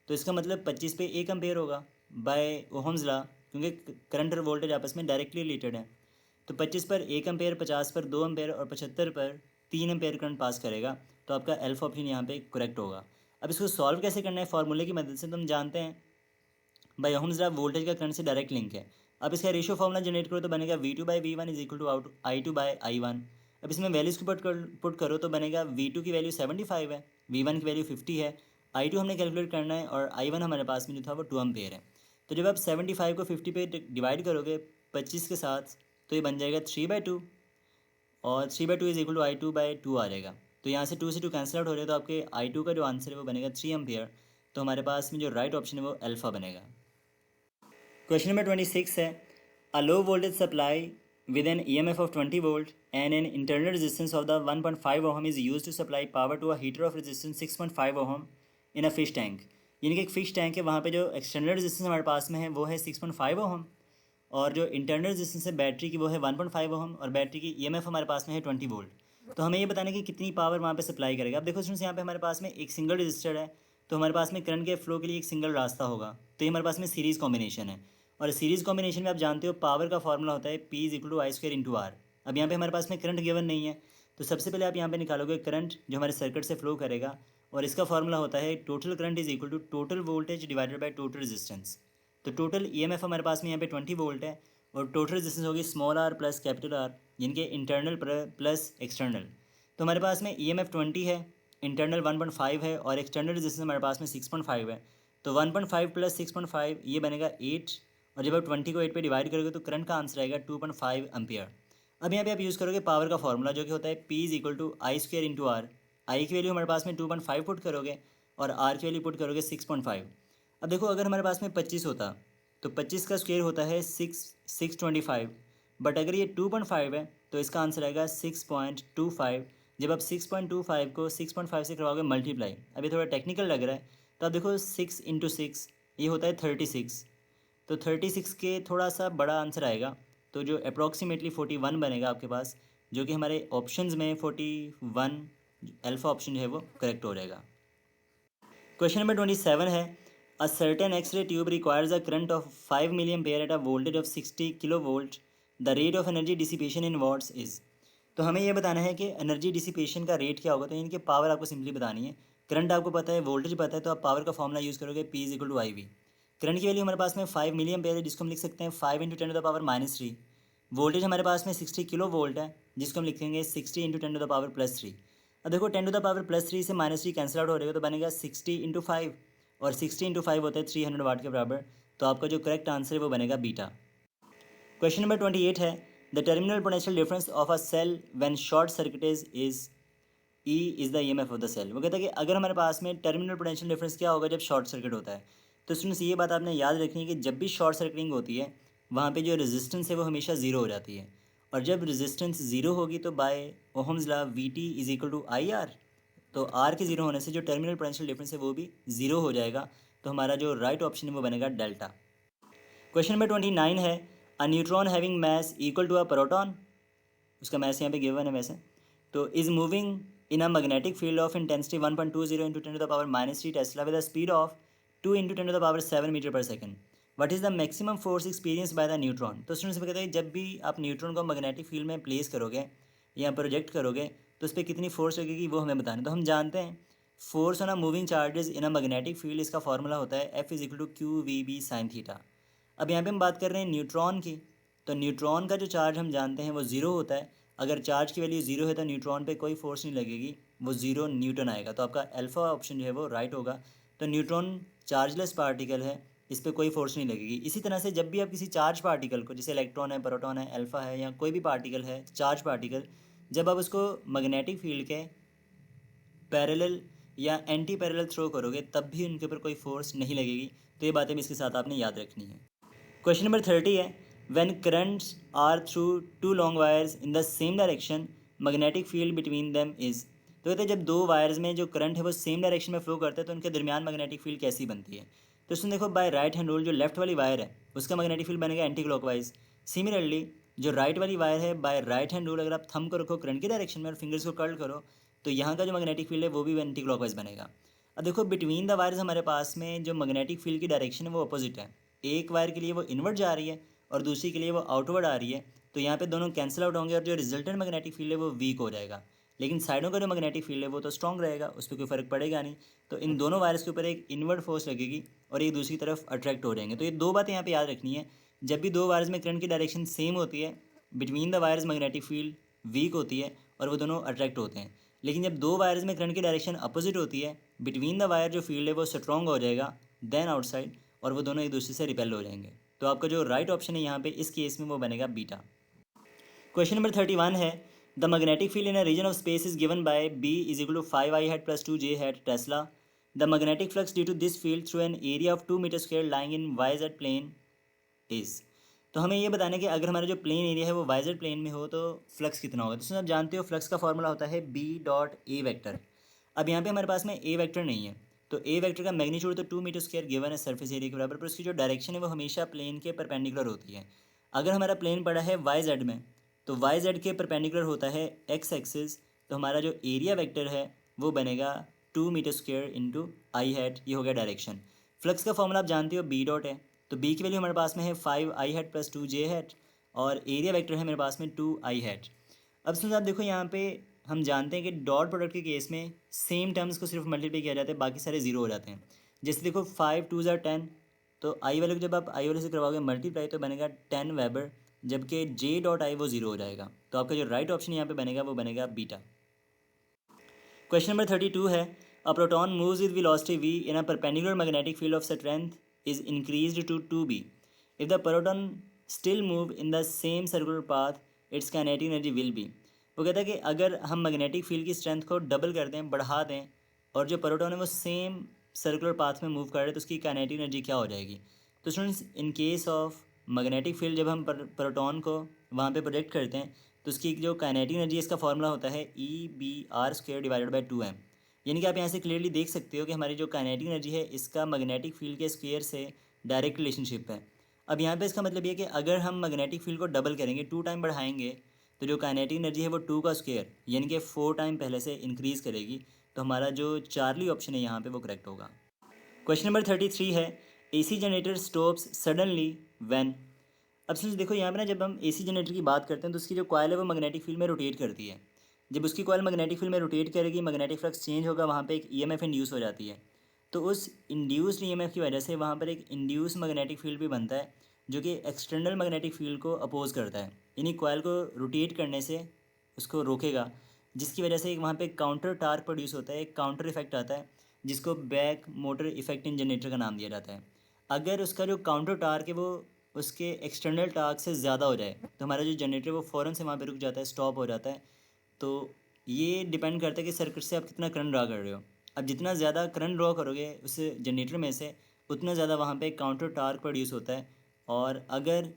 तो इसका मतलब 25 पे 1 एम्पेयर होगा बाय ओहम्स लॉ, क्योंकि करंट और वोल्टेज आपस में डायरेक्टली रिलेटेड है। तो 25 पर 1 एम्पेयर, 50 पर 2 एम्पेयर और 75 पर 3 एम्पेयर करंट पास करेगा। तो आपका अल्फा ऑप्शन यहाँ पे करेक्ट होगा। अब इसको सॉल्व कैसे करना है, फार्मूले की मदद से। तो हम जानते हैं बाय ओहम्स लॉ वोल्टेज का करंट से डायरेक्ट लिंक है। अब इसका रेशियो फॉर्मूला जनरेट करो तो बनेगा V2/V1 is equal to I2/I1। अब इसमें वैल्यूज़ को पुट करो तो बनेगा V2 की वैल्यू 75 है, V1 की वैल्यू 50 है, I2 हमने कैलकुलेट करना है और I1 हमारे पास में जो था वो 2 एम्पेयर है। तो जब आप 75 को 50 पे डिवाइड करोगे 25 के साथ तो ये बन जाएगा 3/2 और 3/2 इज इक्वल टू I2/2 आ जाएगा। तो यहाँ से 2 से 2 कैंसिल आउट हो रहे तो आपके I2 का जो आंसर है वो बनेगा 3 एम्पेयर। तो हमारे पास में जो राइट ऑप्शन है वो अल्फ़ा बनेगा। क्वेश्चन नंबर 26 है, a low voltage supply with an EMF of 20 volt and an internal resistance of the 1.5 ohm is used to supply power to a heater of resistance 6.5 ohm in a fish tank। यानी कि एक fish tank है, वहाँ पे जो external resistance हमारे पास में है वो है 6.5 ओहम और जो इंटरनल रेजिस्टेंस है बैटरी की वो है 1.5 ओहम और बैटरी की EMF हमारे पास में है 20 वोल्ट। तो हमें ये बताना है कि कितनी पावर वहाँ पे सप्लाई करेगा। अब देखो स्टूडेंट्स, यहाँ पे हमारे पास में एक सिंगल रजिस्टर है तो हमारे पास में करंट के फ्लो के लिए एक सिंगल रास्ता होगा। तो ये हमारे पास में सीरीज़ कॉम्बिनेशन है और सीरीज़ कॉम्बिनेशन में आप जानते हो पावर का फॉर्मूला होता है P is equal to I² into R. अब यहाँ पे हमारे पास में करंट गिवन नहीं है तो सबसे पहले आप यहाँ पे निकालोगे करंट जो हमारे सर्किट से फ्लो करेगा और इसका फॉर्मूला होता है total current is equal to total voltage divided by total resistance. तो टोटल EMF हमारे पास में यहाँ पे 20 वोल्ट है और टोटल रेजिस्टेंस होगी small r plus capital R, यानी कि इंटरनल प्लस एक्सटर्नल। तो हमारे पास में EMF 20 है, इंटरनल 1.5 है और एक्सटर्नल रेजिस्टेंस हमारे पास में 6.5 है। तो 1.5 प्लस 6.5 ये बनेगा 8 और जब आप 20 को 8 पे डिवाइड करोगे तो करंट का आंसर आएगा 2.5 एम्पियर। अब यहाँ पे आप यूज़ करोगे पावर का फॉर्मूला जो कि होता है P is equal to I² into r. I की वैल्यू हमारे पास में 2.5 पुट करोगे और आर की वैल्यू पुट करोगे 6.5। अब देखो अगर हमारे पास में 25 होता तो 25 का स्क्वायर होता है 625, बट अगर ये 2.5 है तो इसका आंसर आएगा 6.25। जब आप 6.25 को 6.5 से करवाओगे मल्टीप्लाई, अब ये थोड़ा टेक्निकल लग रहा है तो आप देखो 6 इंटू 6 ये होता है 36। तो 36 के थोड़ा सा बड़ा आंसर आएगा, तो जो अप्रॉक्सीमेटली 41 बनेगा आपके पास, जो कि हमारे ऑप्शंस में 41 अल्फ़ा ऑप्शन जो है वो करेक्ट हो जाएगा। क्वेश्चन नंबर 27 है, a certain X-ray tube requires a current of 5 milliampere at a voltage of 60 kilo volt, the rate of energy dissipation in watts is. तो हमें ये बताना है कि एनर्जी डिसिपेशन का रेट क्या होगा। तो इनकी पावर आपको सिंपली बतानी है। करंट आपको पता है, वोल्टेज पता है, तो आप पावर का फॉर्मूला यूज़ करोगे P is equal to I V. Current की वैल्यू हमारे पास में 5 मिलियन पेयर है, जिसको हम लिख सकते हैं 5 into 10 to the power -3। Voltage हमारे पास में 60 किलो वोल्ट है, जिसको हम लिखेंगे 60 इंटू 10 टू द पावर +3। अब देखो 10 टू द पावर +3 से -3 कैंसिल आउट हो रहेगा, तो बनेगा 60 इंटू 5, और 60 इंटू 5 होता है 300 वाट के बराबर। तो आपका जो करेक्ट आंसर है वो बनेगा बीटा। क्वेश्चन नंबर 28 है, the terminal potential difference of a cell when short circuited is E is the EMF of the cell. वो कहता है कि अगर हमारे पास में टर्मिनल पोटेंशियल डिफरेंस क्या होगा जब शॉर्ट सर्किट होता है। तो स्टूडेंट्स ये बात आपने याद रखनी है कि जब भी शॉर्ट सर्किटिंग होती है, वहाँ पे जो रेजिस्टेंस है वो हमेशा ज़ीरो हो जाती है, और जब रेजिस्टेंस ज़ीरो होगी तो by Ohm's law VT is equal to IR। तो आर के ज़ीरो होने से जो टर्मिनल पोटेंशियल डिफरेंस है वो भी ज़ीरो हो जाएगा। तो हमारा जो राइट ऑप्शन है वो बनेगा डेल्टा। क्वेश्चन नंबर 29 है, a neutron having mass equal to a proton, उसका मैथ यहाँ पे गिवन है वैसे, तो is moving in a magnetic field of intensity 1.20 into 10 to the power -3 tesla with a speed of 2 into 10 to the power 7 metre per second. What is the maximum force experience by the neutron. तो students कहते हैं जब भी आप neutron को magnetic field में place करोगे या प्रोजेक्ट करोगे, तो उस पर कितनी फोर्स लगेगी वो हमें बताना। तो हम जानते हैं force on a moving charges in a magnetic field, इसका फॉर्मूला होता है F is equal to QVB sin theta. अब यहाँ पे हम बात कर रहे हैं न्यूट्रॉन की, तो न्यूट्रॉन का जो चार्ज हम जानते हैं वो ज़ीरो होता है। अगर चार्ज की वैल्यू ज़ीरो है तो न्यूट्रॉन पे कोई फोर्स नहीं लगेगी, वो ज़ीरो न्यूटन आएगा। तो आपका अल्फ़ा ऑप्शन जो है वो राइट होगा। तो न्यूट्रॉन चार्जलेस पार्टिकल है, इस पर कोई फोर्स नहीं लगेगी। इसी तरह से जब भी आप किसी चार्ज पार्टिकल को, जैसे इलेक्ट्रॉन है, प्रोटॉन है, अल्फ़ा है, या कोई भी पार्टिकल है चार्ज पार्टिकल, जब आप उसको मैग्नेटिक फील्ड के पैरेलल या एंटी पैरेलल थ्रो करोगे तब भी उनके ऊपर कोई फोर्स नहीं लगेगी। तो ये बातें भी इसके साथ आपने याद रखनी है। क्वेश्चन नंबर 30 है, when currents are through two long wires in the same direction, magnetic field between them is. तो कहते हैं जब दो वायर्स में जो करंट है वो सेम डायरेक्शन में फ्लो करता है तो उनके दरमियान मैग्नेटिक फील्ड कैसी बनती है। तो इसमें देखो बाय राइट हैंड रूल जो लेफ्ट वाली वायर है उसका मैग्नेटिक फील्ड बनेगा एंटी क्लॉकवाइज। सिमिलरली जो राइट वाली वायर है, बाय राइट हैंड रूल अगर आप थंब को रखो करंट की डायरेक्शन में और फिंगर्स को कर्ल करो, तो यहाँ का जो मैग्नेटिक फील्ड है वो भी एंटी क्लॉकवाइज बनेगा। अब देखो बिटवीन द वायर्स हमारे पास में जो मैग्नेटिक फील्ड की डायरेक्शन है वो अपोजिट है। एक वायर के लिए वो इनवर्ट जा रही है और दूसरी के लिए वो आउटवर्ड आ रही है, तो यहाँ पे दोनों कैंसिल आउट होंगे और जो रिजल्टेंट मैग्नेटिक फील्ड है वो वीक हो जाएगा। लेकिन साइडों का जो मैग्नेटिक फील्ड है वो तो स्ट्रॉन्ग रहेगा, उस पर कोई फर्क पड़ेगा नहीं। तो इन दोनों वायर्स के ऊपर एक इनवर्ट फोर्स लगेगी और एक दूसरी तरफ अट्रैक्ट हो जाएंगे। तो ये दो बातें यहाँ पे याद रखनी है, जब भी दो वायर्स में करंट की डायरेक्शन सेम होती है, between the wires magnetic field weak होती है और वो दोनों अट्रैक्ट होते हैं। लेकिन जब दो वायर्स में करंट की डायरेक्शन अपोजिट होती है, बिटवीन द वायर जो फील्ड है वो स्ट्रॉन्ग हो जाएगा देन आउटसाइड, और वो दोनों एक दूसरे से रिपेल हो जाएंगे। तो आपका जो राइट ऑप्शन है यहाँ पे इस केस में वो बनेगा बीटा। क्वेश्चन नंबर 31 है, the magnetic field in a region of space is given by B is equal to 5I hat plus 2J hat tesla. The magnetic flux due to this field through an area of 2 metre square lying in YZ plane is. तो हमें ये बताना है कि अगर हमारा जो plain area है वो YZ प्लेन में हो तो फ्लक्स कितना होगा। तो आप जानते हो फ्लक्स का फॉर्मूला होता है B डॉट ए वैक्टर। अब यहाँ पे हमारे पास में ए वैक्टर नहीं है, तो ए वैक्टर का मैग्नीट्यूड तो 2 मीटर स्क्वायर गिवन है सरफेस एरिया के बराबर, पर उसकी जो डायरेक्शन है वो हमेशा प्लेन के परपेंडिकुलर होती है। अगर हमारा प्लेन पड़ा है YZ में, तो YZ के परपेंडिकुलर होता है एक्स एक्सिस। तो हमारा जो एरिया वेक्टर है वो बनेगा 2 मीटर स्क्वायर इंटू आई हैट, ये हो गया डायरेक्शन। फ्लक्स का फॉर्मूला आप जानते हो B डॉट है, तो B की वैल्यू हमारे पास में है 5I hat plus 2J hat, और एरिया वेक्टर है मेरे पास में 2I हैट। अब सुन आप देखो यहाँ पे हम जानते हैं कि डॉट प्रोडक्ट के केस में सेम टर्म्स को सिर्फ मल्टीप्लाई किया जाता है, बाकी सारे जीरो हो जाते हैं। जैसे देखो 5 2 10, तो आई वाले को जब आप आई वाले से करवाओगे मल्टीप्लाई तो बनेगा 10 वेबर, जबकि J डॉट आई वो जीरो हो जाएगा। तो आपका जो राइट ऑप्शन यहाँ पे बनेगा वो बनेगा बीटा। क्वेश्चन नंबर 32 है, a proton moves with velocity v in a perpendicular magnetic field of strength is increased to 2b। If the proton still move in the same circular path its kinetic energy will be. वो कहता है कि अगर हम magnetic field की strength को double कर दें, बढ़ा दें, और जो प्रोटॉन है वो सेम सर्कुलर पाथ में मूव कर रहे हैं, तो उसकी काइनेटिक एनर्जी क्या हो जाएगी। तो students in case of magnetic field जब हम प्रोटॉन को वहाँ पे प्रोजेक्ट करते हैं तो उसकी जो काइनेटिक एनर्जी इसका फॉर्मूला होता है E B R square divided by 2m। यानी कि आप यहाँ से क्लियरली देख सकते हो कि हमारी जो काइनेटिक एनर्जी है इसका मैग्नेटिक फील्ड के स्क्वायर से डायरेक्ट रिलेशनशिप है। अब यहाँ पे इसका मतलब ये कि अगर हम मैग्नेटिक फील्ड को डबल करेंगे, 2 टाइम बढ़ाएंगे, तो जो काइनेटिक एनर्जी है वो 2 का स्क्वायर यानी कि 4 टाइम पहले से इंक्रीज़ करेगी। तो हमारा जो चार्ली ऑप्शन है यहाँ पे वो करेक्ट होगा। क्वेश्चन नंबर 33 है, AC generator stops suddenly when. अब सिंस देखो यहाँ पे ना, जब हम एसी जनरेटर की बात करते हैं तो उसकी जो कॉइल है वो मैग्नेटिक फील्ड में रोटेट करती है। जब उसकी कॉइल मैग्नेटिक फील्ड में रोटेट करेगी, मैग्नेटिक फ्लक्स चेंज होगा, वहाँ पे एक ईएमएफ इंड्यूस हो जाती है। तो उस इंड्यूस्ड ईएमएफ की वजह से वहाँ पर एक इंड्यूस मैग्नेटिक फील्ड भी बनता है जो कि एक्सटर्नल मैग्नेटिक फील्ड को अपोज करता है, यानी कॉइल को रोटेट करने से उसको रोकेगा, जिसकी वजह से वहाँ पे एक काउंटर टार्क प्रोड्यूस होता है, एक काउंटर इफेक्ट आता है जिसको back motor effect in generator का नाम दिया जाता है। अगर उसका जो काउंटर टार्क है वो उसके एक्सटर्नल टार्क से ज़्यादा हो जाए तो हमारा जो जनरेटर वो फ़ौरन से वहाँ पे रुक जाता है, स्टॉप हो जाता है। तो ये डिपेंड करता है कि सर्किट से आप कितना करंट ड्रा कर रहे हो। अब जितना ज़्यादा करंट ड्रॉ करोगे उस जनरेटर में से, उतना ज़्यादा वहाँ पे काउंटर टार्क प्रोड्यूस होता है। और अगर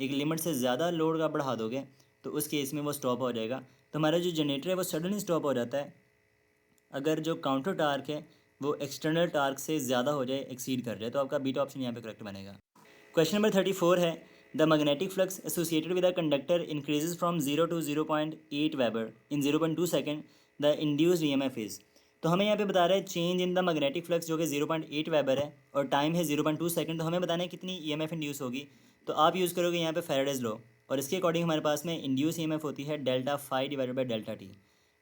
एक लिमिट से ज़्यादा लोड का बढ़ा दोगे तो उस केस में वो स्टॉप हो जाएगा। तो हमारा जो जनरेटर है वो सडनली स्टॉप हो जाता है अगर जो काउंटर टार्क है वो एक्सटर्नल टार्क से ज़्यादा हो जाए, एक्सीड कर जाए। तो आपका बीटा ऑप्शन यहाँ पे करेक्ट बनेगा। क्वेश्चन नंबर 34 है, the magnetic flux associated with a conductor increases from 0 to 0.8 weber in 0.2 second, the induced EMF is. तो हमें यहाँ पे बता रहा है change in the magnetic flux जो कि 0.8 वेबर है और टाइम है 0.2 सेकेंड। तो हमें बताना है कितनी ईएमएफ इंड्यूस होगी। तो आप यूज़ करोगे यहाँ पे फैराडेज लॉ, और इसके अकॉर्डिंग हमारे पास में इंड्यूस ईएमएफ होती है delta phi divided by delta T.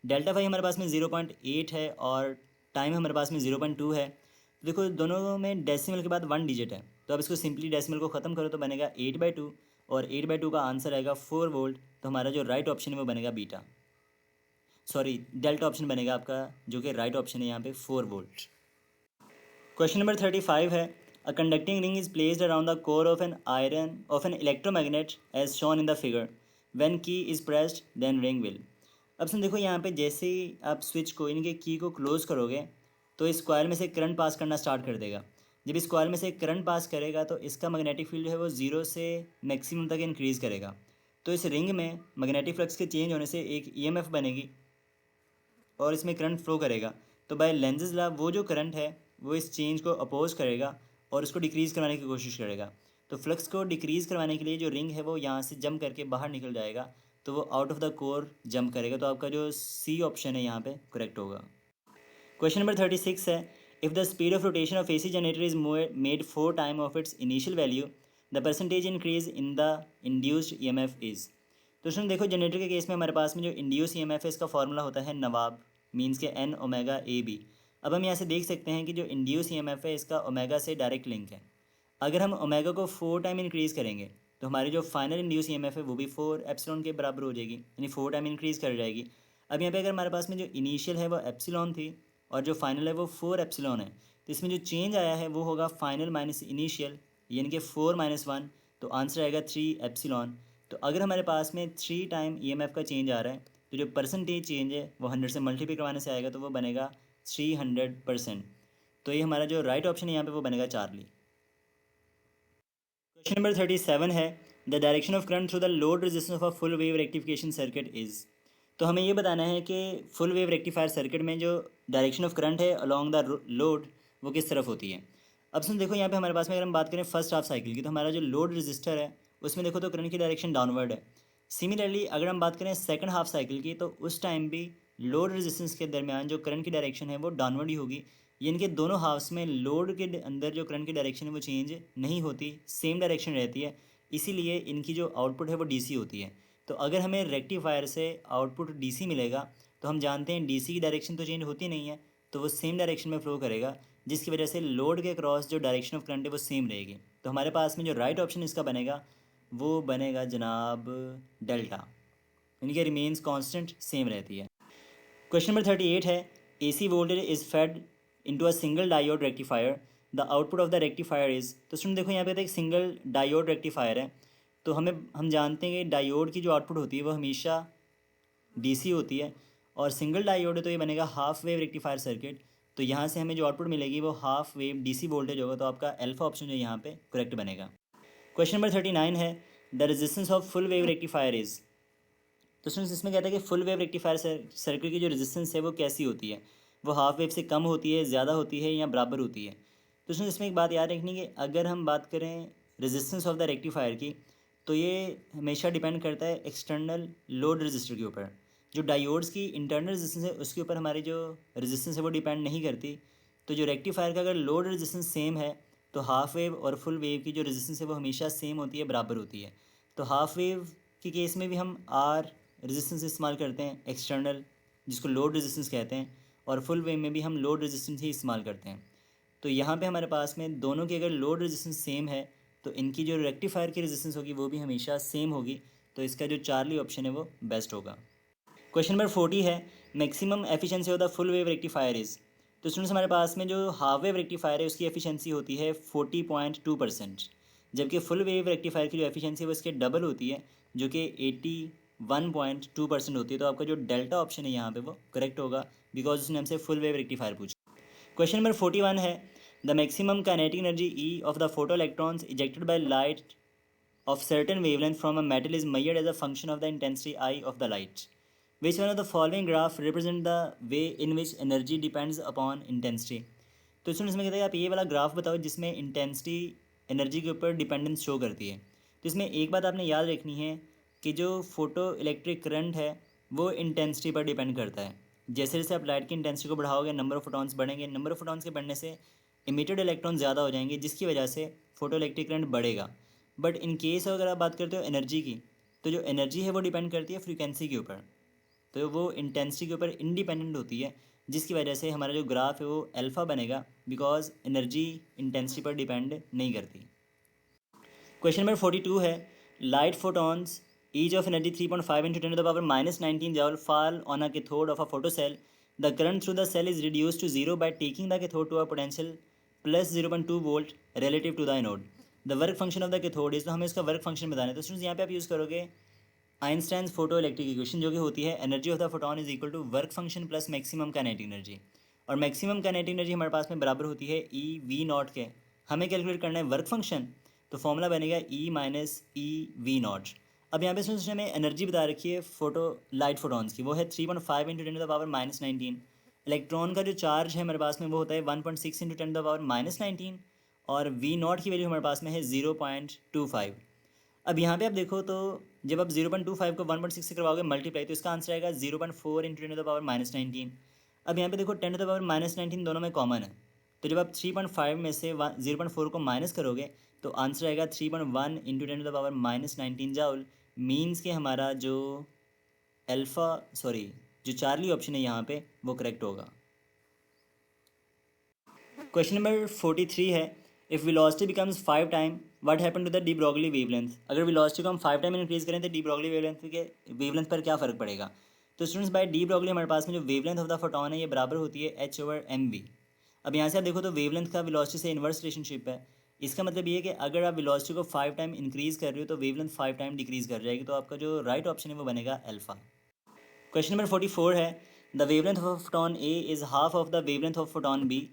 Delta phi हमारे पास में 0.8 है और टाइम हमारे पास में 0.2 है। तो देखो दोनों में डेसिमल के बाद 1 डिजिट है, तो अब इसको सिंपली डेसिमल को ख़त्म करो तो बनेगा 8/2, और 8/2 का आंसर आएगा 4 वोल्ट। तो हमारा जो राइट ऑप्शन है वो बनेगा बीटा, सॉरी डेल्टा ऑप्शन बनेगा आपका, जो कि राइट ऑप्शन है यहाँ पे 4 वोल्ट। क्वेश्चन नंबर 35 है, a conducting ring is placed around the core of an electromagnet as shown in the figure, when key is pressed then ring will. अब सुन देखो यहाँ पे जैसे ही आप स्विच को, इनके की को क्लोज करोगे तो इस कॉइल में से करंट पास करना स्टार्ट कर देगा। जब इस कॉइल में से करंट पास करेगा तो इसका मैग्नेटिक फील्ड है वो 0 से मैक्सिमम तक इंक्रीज़ करेगा। तो इस रिंग में मैग्नेटिक फ्लक्स के चेंज होने से एक ईएमएफ बनेगी और इसमें करंट फ्लो करेगा। तो बाय लेंजेस लॉ वो जो करंट है वो इस चेंज को अपोज करेगा और उसको डिक्रीज़ करवाने की कोशिश करेगा। तो फ्लक्स को डिक्रीज़ करवाने के लिए जो रिंग है वो यहाँ से जंप करके बाहर निकल जाएगा, तो वो out of the core jump करेगा। तो आपका जो सी ऑप्शन है यहाँ पे करेक्ट होगा। क्वेश्चन नंबर 36 है, if the speed of rotation of AC generator is made 4 time of its initial value, the percentage increase in the induced EMF is. तो सुन देखो जनरेटर के केस में हमारे पास में जो इंड्यूस ईएमएफ है इसका फॉर्मूला होता है नवाब, मीन्स के एन ओमेगा ए बी। अब हम यहाँ से देख सकते हैं कि जो इंड्यूस ईएमएफ है इसका ओमेगा से डायरेक्ट लिंक है। अगर हम ओमेगा को 4 टाइम इंक्रीज़ करेंगे तो हमारी जो फाइनल इंड्यूस ईएमएफ है वो भी 4 एप्सिलॉन के बराबर हो जाएगी, यानी 4 टाइम इंक्रीज़ कर जाएगी। अब यहाँ पे अगर हमारे पास में जो इनिशियल है वो एप्सिलॉन थी और जो फाइनल है वो 4 एप्सिलॉन है, तो इसमें जो चेंज आया है वो होगा फाइनल माइनस इनिशियल, यानी कि 4 - 1, तो आंसर आएगा 3 एप्सिलॉन। तो अगर हमारे पास में 3 टाइम ईएमएफ का चेंज आ रहा है तो जो परसेंटेज चेंज है वो 100 से मल्टीप्लाई करवाने से आएगा, तो वो बनेगा 300%। तो ये हमारा जो राइट ऑप्शन है यहाँ पे वो बनेगा चार्ली। क्वेश्चन नंबर 37 है, the direction of current through the load resistance of a full wave rectification circuit is. तो हमें ये बताना है कि फुल वेव रेक्टिफायर सर्किट में जो डायरेक्शन ऑफ करंट है अलॉन्ग द लोड वो किस तरफ होती है। अब सुन देखो यहाँ पे हमारे पास में अगर हम बात करें फर्स्ट हाफ साइकिल की, तो हमारा जो लोड रजिस्टर है उसमें देखो तो करंट की डायरेक्शन डाउनवर्ड है। सिमिलरली अगर हम बात करें सेकंड हाफ साइकिल की, तो उस टाइम भी लोड रेजिस्टेंस के दरमियान जो करंट की डायरेक्शन है वो डाउनवर्ड ही होगी, यानी कि दोनों हाफ्स में लोड के अंदर जो करंट की डायरेक्शन है वो चेंज नहीं होती, सेम डायरेक्शन रहती है। इसीलिए इनकी जो आउटपुट है वो डीसी होती है। तो अगर हमें रेक्टिफायर से आउटपुट डीसी मिलेगा तो हम जानते हैं डीसी की डायरेक्शन तो चेंज होती नहीं है, तो वो सेम डायरेक्शन में फ्लो करेगा, जिसकी वजह से लोड के क्रॉस जो डायरेक्शन ऑफ करंट है वो सेम रहेगी। तो हमारे पास में जो राइट ऑप्शन इसका बनेगा वो बनेगा जनाब डेल्टा, यानी कि रिमेन्स कांस्टेंट, सेम रहती है। क्वेश्चन नंबर 38 है, AC voltage is fade into a single diode rectifier, the output of the rectifier is. तो सुन देखो यहाँ पे तो एक सिंगल डायोड रेक्टिफायर है, तो हम जानते हैं कि डायोड की जो आउटपुट होती है वो हमेशा डीसी होती है, और सिंगल डायोड है तो ये बनेगा हाफ वेव रेक्टिफायर सर्किट। तो यहाँ से हमें जो आउटपुट मिलेगी वो हाफ वेव डीसी वोल्टेज होगा, तो आपका अल्फा ऑप्शन जो यहाँ पे करेक्ट बनेगा। क्वेश्चन नंबर 39 है, the resistance of full wave rectifier is. तो स्टूडेंट्स इसमें कहता है कि फुल वेव रेक्टिफायर सर्किट की जो रेजिस्टेंस है वो कैसी होती है। वो हाफ वेव से कम होती है, ज़्यादा होती है या बराबर होती है। तो उसमें इसमें एक बात याद रखनी कि अगर हम बात करें रेजिस्टेंस ऑफ द रेक्टिफायर की, तो ये हमेशा डिपेंड करता है एक्सटर्नल लोड रजिस्टर के ऊपर। जो डायोड्स की इंटरनल रेजिस्टेंस है उसके ऊपर हमारी जो रेजिस्टेंस है वो डिपेंड नहीं करती। तो जो रेक्टिफायर का अगर लोड रेजिस्टेंस सेम है तो हाफ वेव और फुल वेव की जो रेजिस्टेंस है वो हमेशा सेम होती है, बराबर होती है। तो हाफ वेव के केस में भी हम आर रेजिस्टेंस इस्तेमाल करते हैं एक्सटर्नल, जिसको लोड रेजिस्टेंस कहते हैं, और फुल वेव में भी हम लोड रेजिस्टेंस ही इस्तेमाल करते हैं। तो यहाँ पे हमारे पास में दोनों की अगर लोड रेजिस्टेंस सेम है तो इनकी जो रेक्टिफायर की रेजिस्टेंस होगी वो भी हमेशा सेम होगी। तो इसका जो चार्ली ऑप्शन है वो बेस्ट होगा। क्वेश्चन नंबर 40 है, maximum efficiency of the full wave rectifier is. तो स्टूडेंट्स हमारे पास में जो हाफ वेव रेक्टिफायर है उसकी एफिशिएंसी होती है 40.2%, जबकि फुल वेव रेक्टिफायर की जो एफिशिएंसी है वो इसके डबल होती है जो कि 81.2% होती है। तो आपका जो डेल्टा ऑप्शन है यहाँ पे वो करेक्ट होगा, बिकॉज उसने हमसे फुल वेव रेक्टिफायर पूछा। क्वेश्चन नंबर 41 है, the maximum kinetic energy E of the photo electrons ejected by light of certain wavelength from a metal is measured as a function of the intensity I of the light. Which one of the following graph represent the way in which energy depends upon intensity? तो इसमें इसमें कहते हैं आप ये वाला graph बताओ जिसमें इंटेंसिटी एनर्जी के ऊपर डिपेंडेंस शो करती है। तो इसमें एक बात आपने याद रखनी है कि जो फोटो इलेक्ट्रिक करंट है वो इंटेंसिटी पर डिपेंड करता है। जैसे जैसे आप लाइट की इंटेंसिटी को बढ़ाओगे नंबर ऑफ फोटॉन्स बढ़ेंगे, नंबर ऑफ फोटॉन्स के बढ़ने से इमिटेड इलेक्ट्रॉन ज़्यादा हो जाएंगे जिसकी वजह से फोटो इलेक्ट्रिक करंट बढ़ेगा। बट इन केस अगर आप बात करते हो एनर्जी की, तो जो एनर्जी है वो डिपेंड करती है फ्रीक्वेंसी के ऊपर, तो वो इंटेंसिटी के ऊपर इंडिपेंडेंट होती है, जिसकी वजह से हमारा जो ग्राफ है वो अल्फ़ा बनेगा, बिकॉज एनर्जी इंटेंसिटी पर डिपेंड नहीं करती। क्वेश्चन नंबर 42 है, light photons each of energy 3.5 into 10⁻19 जॉल fall on a cathode of a photocell. The current through the cell is reduced to zero by taking the cathode to a potential plus 0.2 volt relative to the anode. The work function of the cathode is, तो हमें इसका work function बताना है। तो students यहाँ पे आप use करोगे आइंस्टाइन्स फोटो इलेक्ट्रिक इक्वेशन, जो कि होती है energy of the photon is equal to work function plus maximum kinetic energy. और मैक्सिमम काइनेटिक एनर्जी हमारे पास में बराबर होती है ई वी नॉट के। हमें कैलकुलेट करना है वर्क फंक्शन, तो फॉर्मूला बनेगा E minus E V not. अब यहाँ पे स्टूडेंट्स हमें एनर्जी बता रखी है फोटो लाइट फोटॉन्स की, वो है 3.5 इंटू 10⁻−19। इलेक्ट्रॉन का जो चार्ज है हमारे पास में वो होता है 1.6 इंटू 10⁻−19, और वी नॉट की वैल्यू हमारे पास में है 0.25। अब यहाँ पे आप देखो तो जब आप 0.25 को 1.6 से करवाओगे मल्टीप्लाई, तो इसका आंसर आएगा 0.4 इंटू 10⁻−19। अब यहाँ पे देखो 10⁻−19 दोनों में कॉमन है, तो जब आप 3.5 में से 0.4 को माइनस करोगे तो आंसर आएगा 3.1 इंटू 10⁻−19 जाउल। मीन्स के हमारा जो जो चार्ली ऑप्शन है यहाँ पे वो करेक्ट होगा। क्वेश्चन नंबर 43 है, if velocity becomes 5 time what happen to the de Broglie wavelength. अगर वेलोसिटी को हम 5 टाइम इंक्रीज करें तो डी ब्रॉगली वेवलेंथ पर क्या फ़र्क पड़ेगा। तो स्टूडेंट्स बाय डी ब्रॉगली हमारे पास में जो वेवलेंथ ऑफ द फोटोन है ये बराबर होती है h/mv। अब यहाँ से आप देखो तो वेवलेंथ का वेलोसिटी से इन्वर्स रिलेशनशिप है। इसका मतलब ये है कि अगर आप वेलोसिटी को 5 टाइम इंक्रीज़ कर रहे हो तो वेवलेंथ 5 टाइम डिक्रीज़ कर जाएगी। तो आपका जो राइट ऑप्शन है वो बनेगा अल्फ़ा। क्वेश्चन नंबर 44 है, the wavelength of photon A is half of the wavelength of photon B,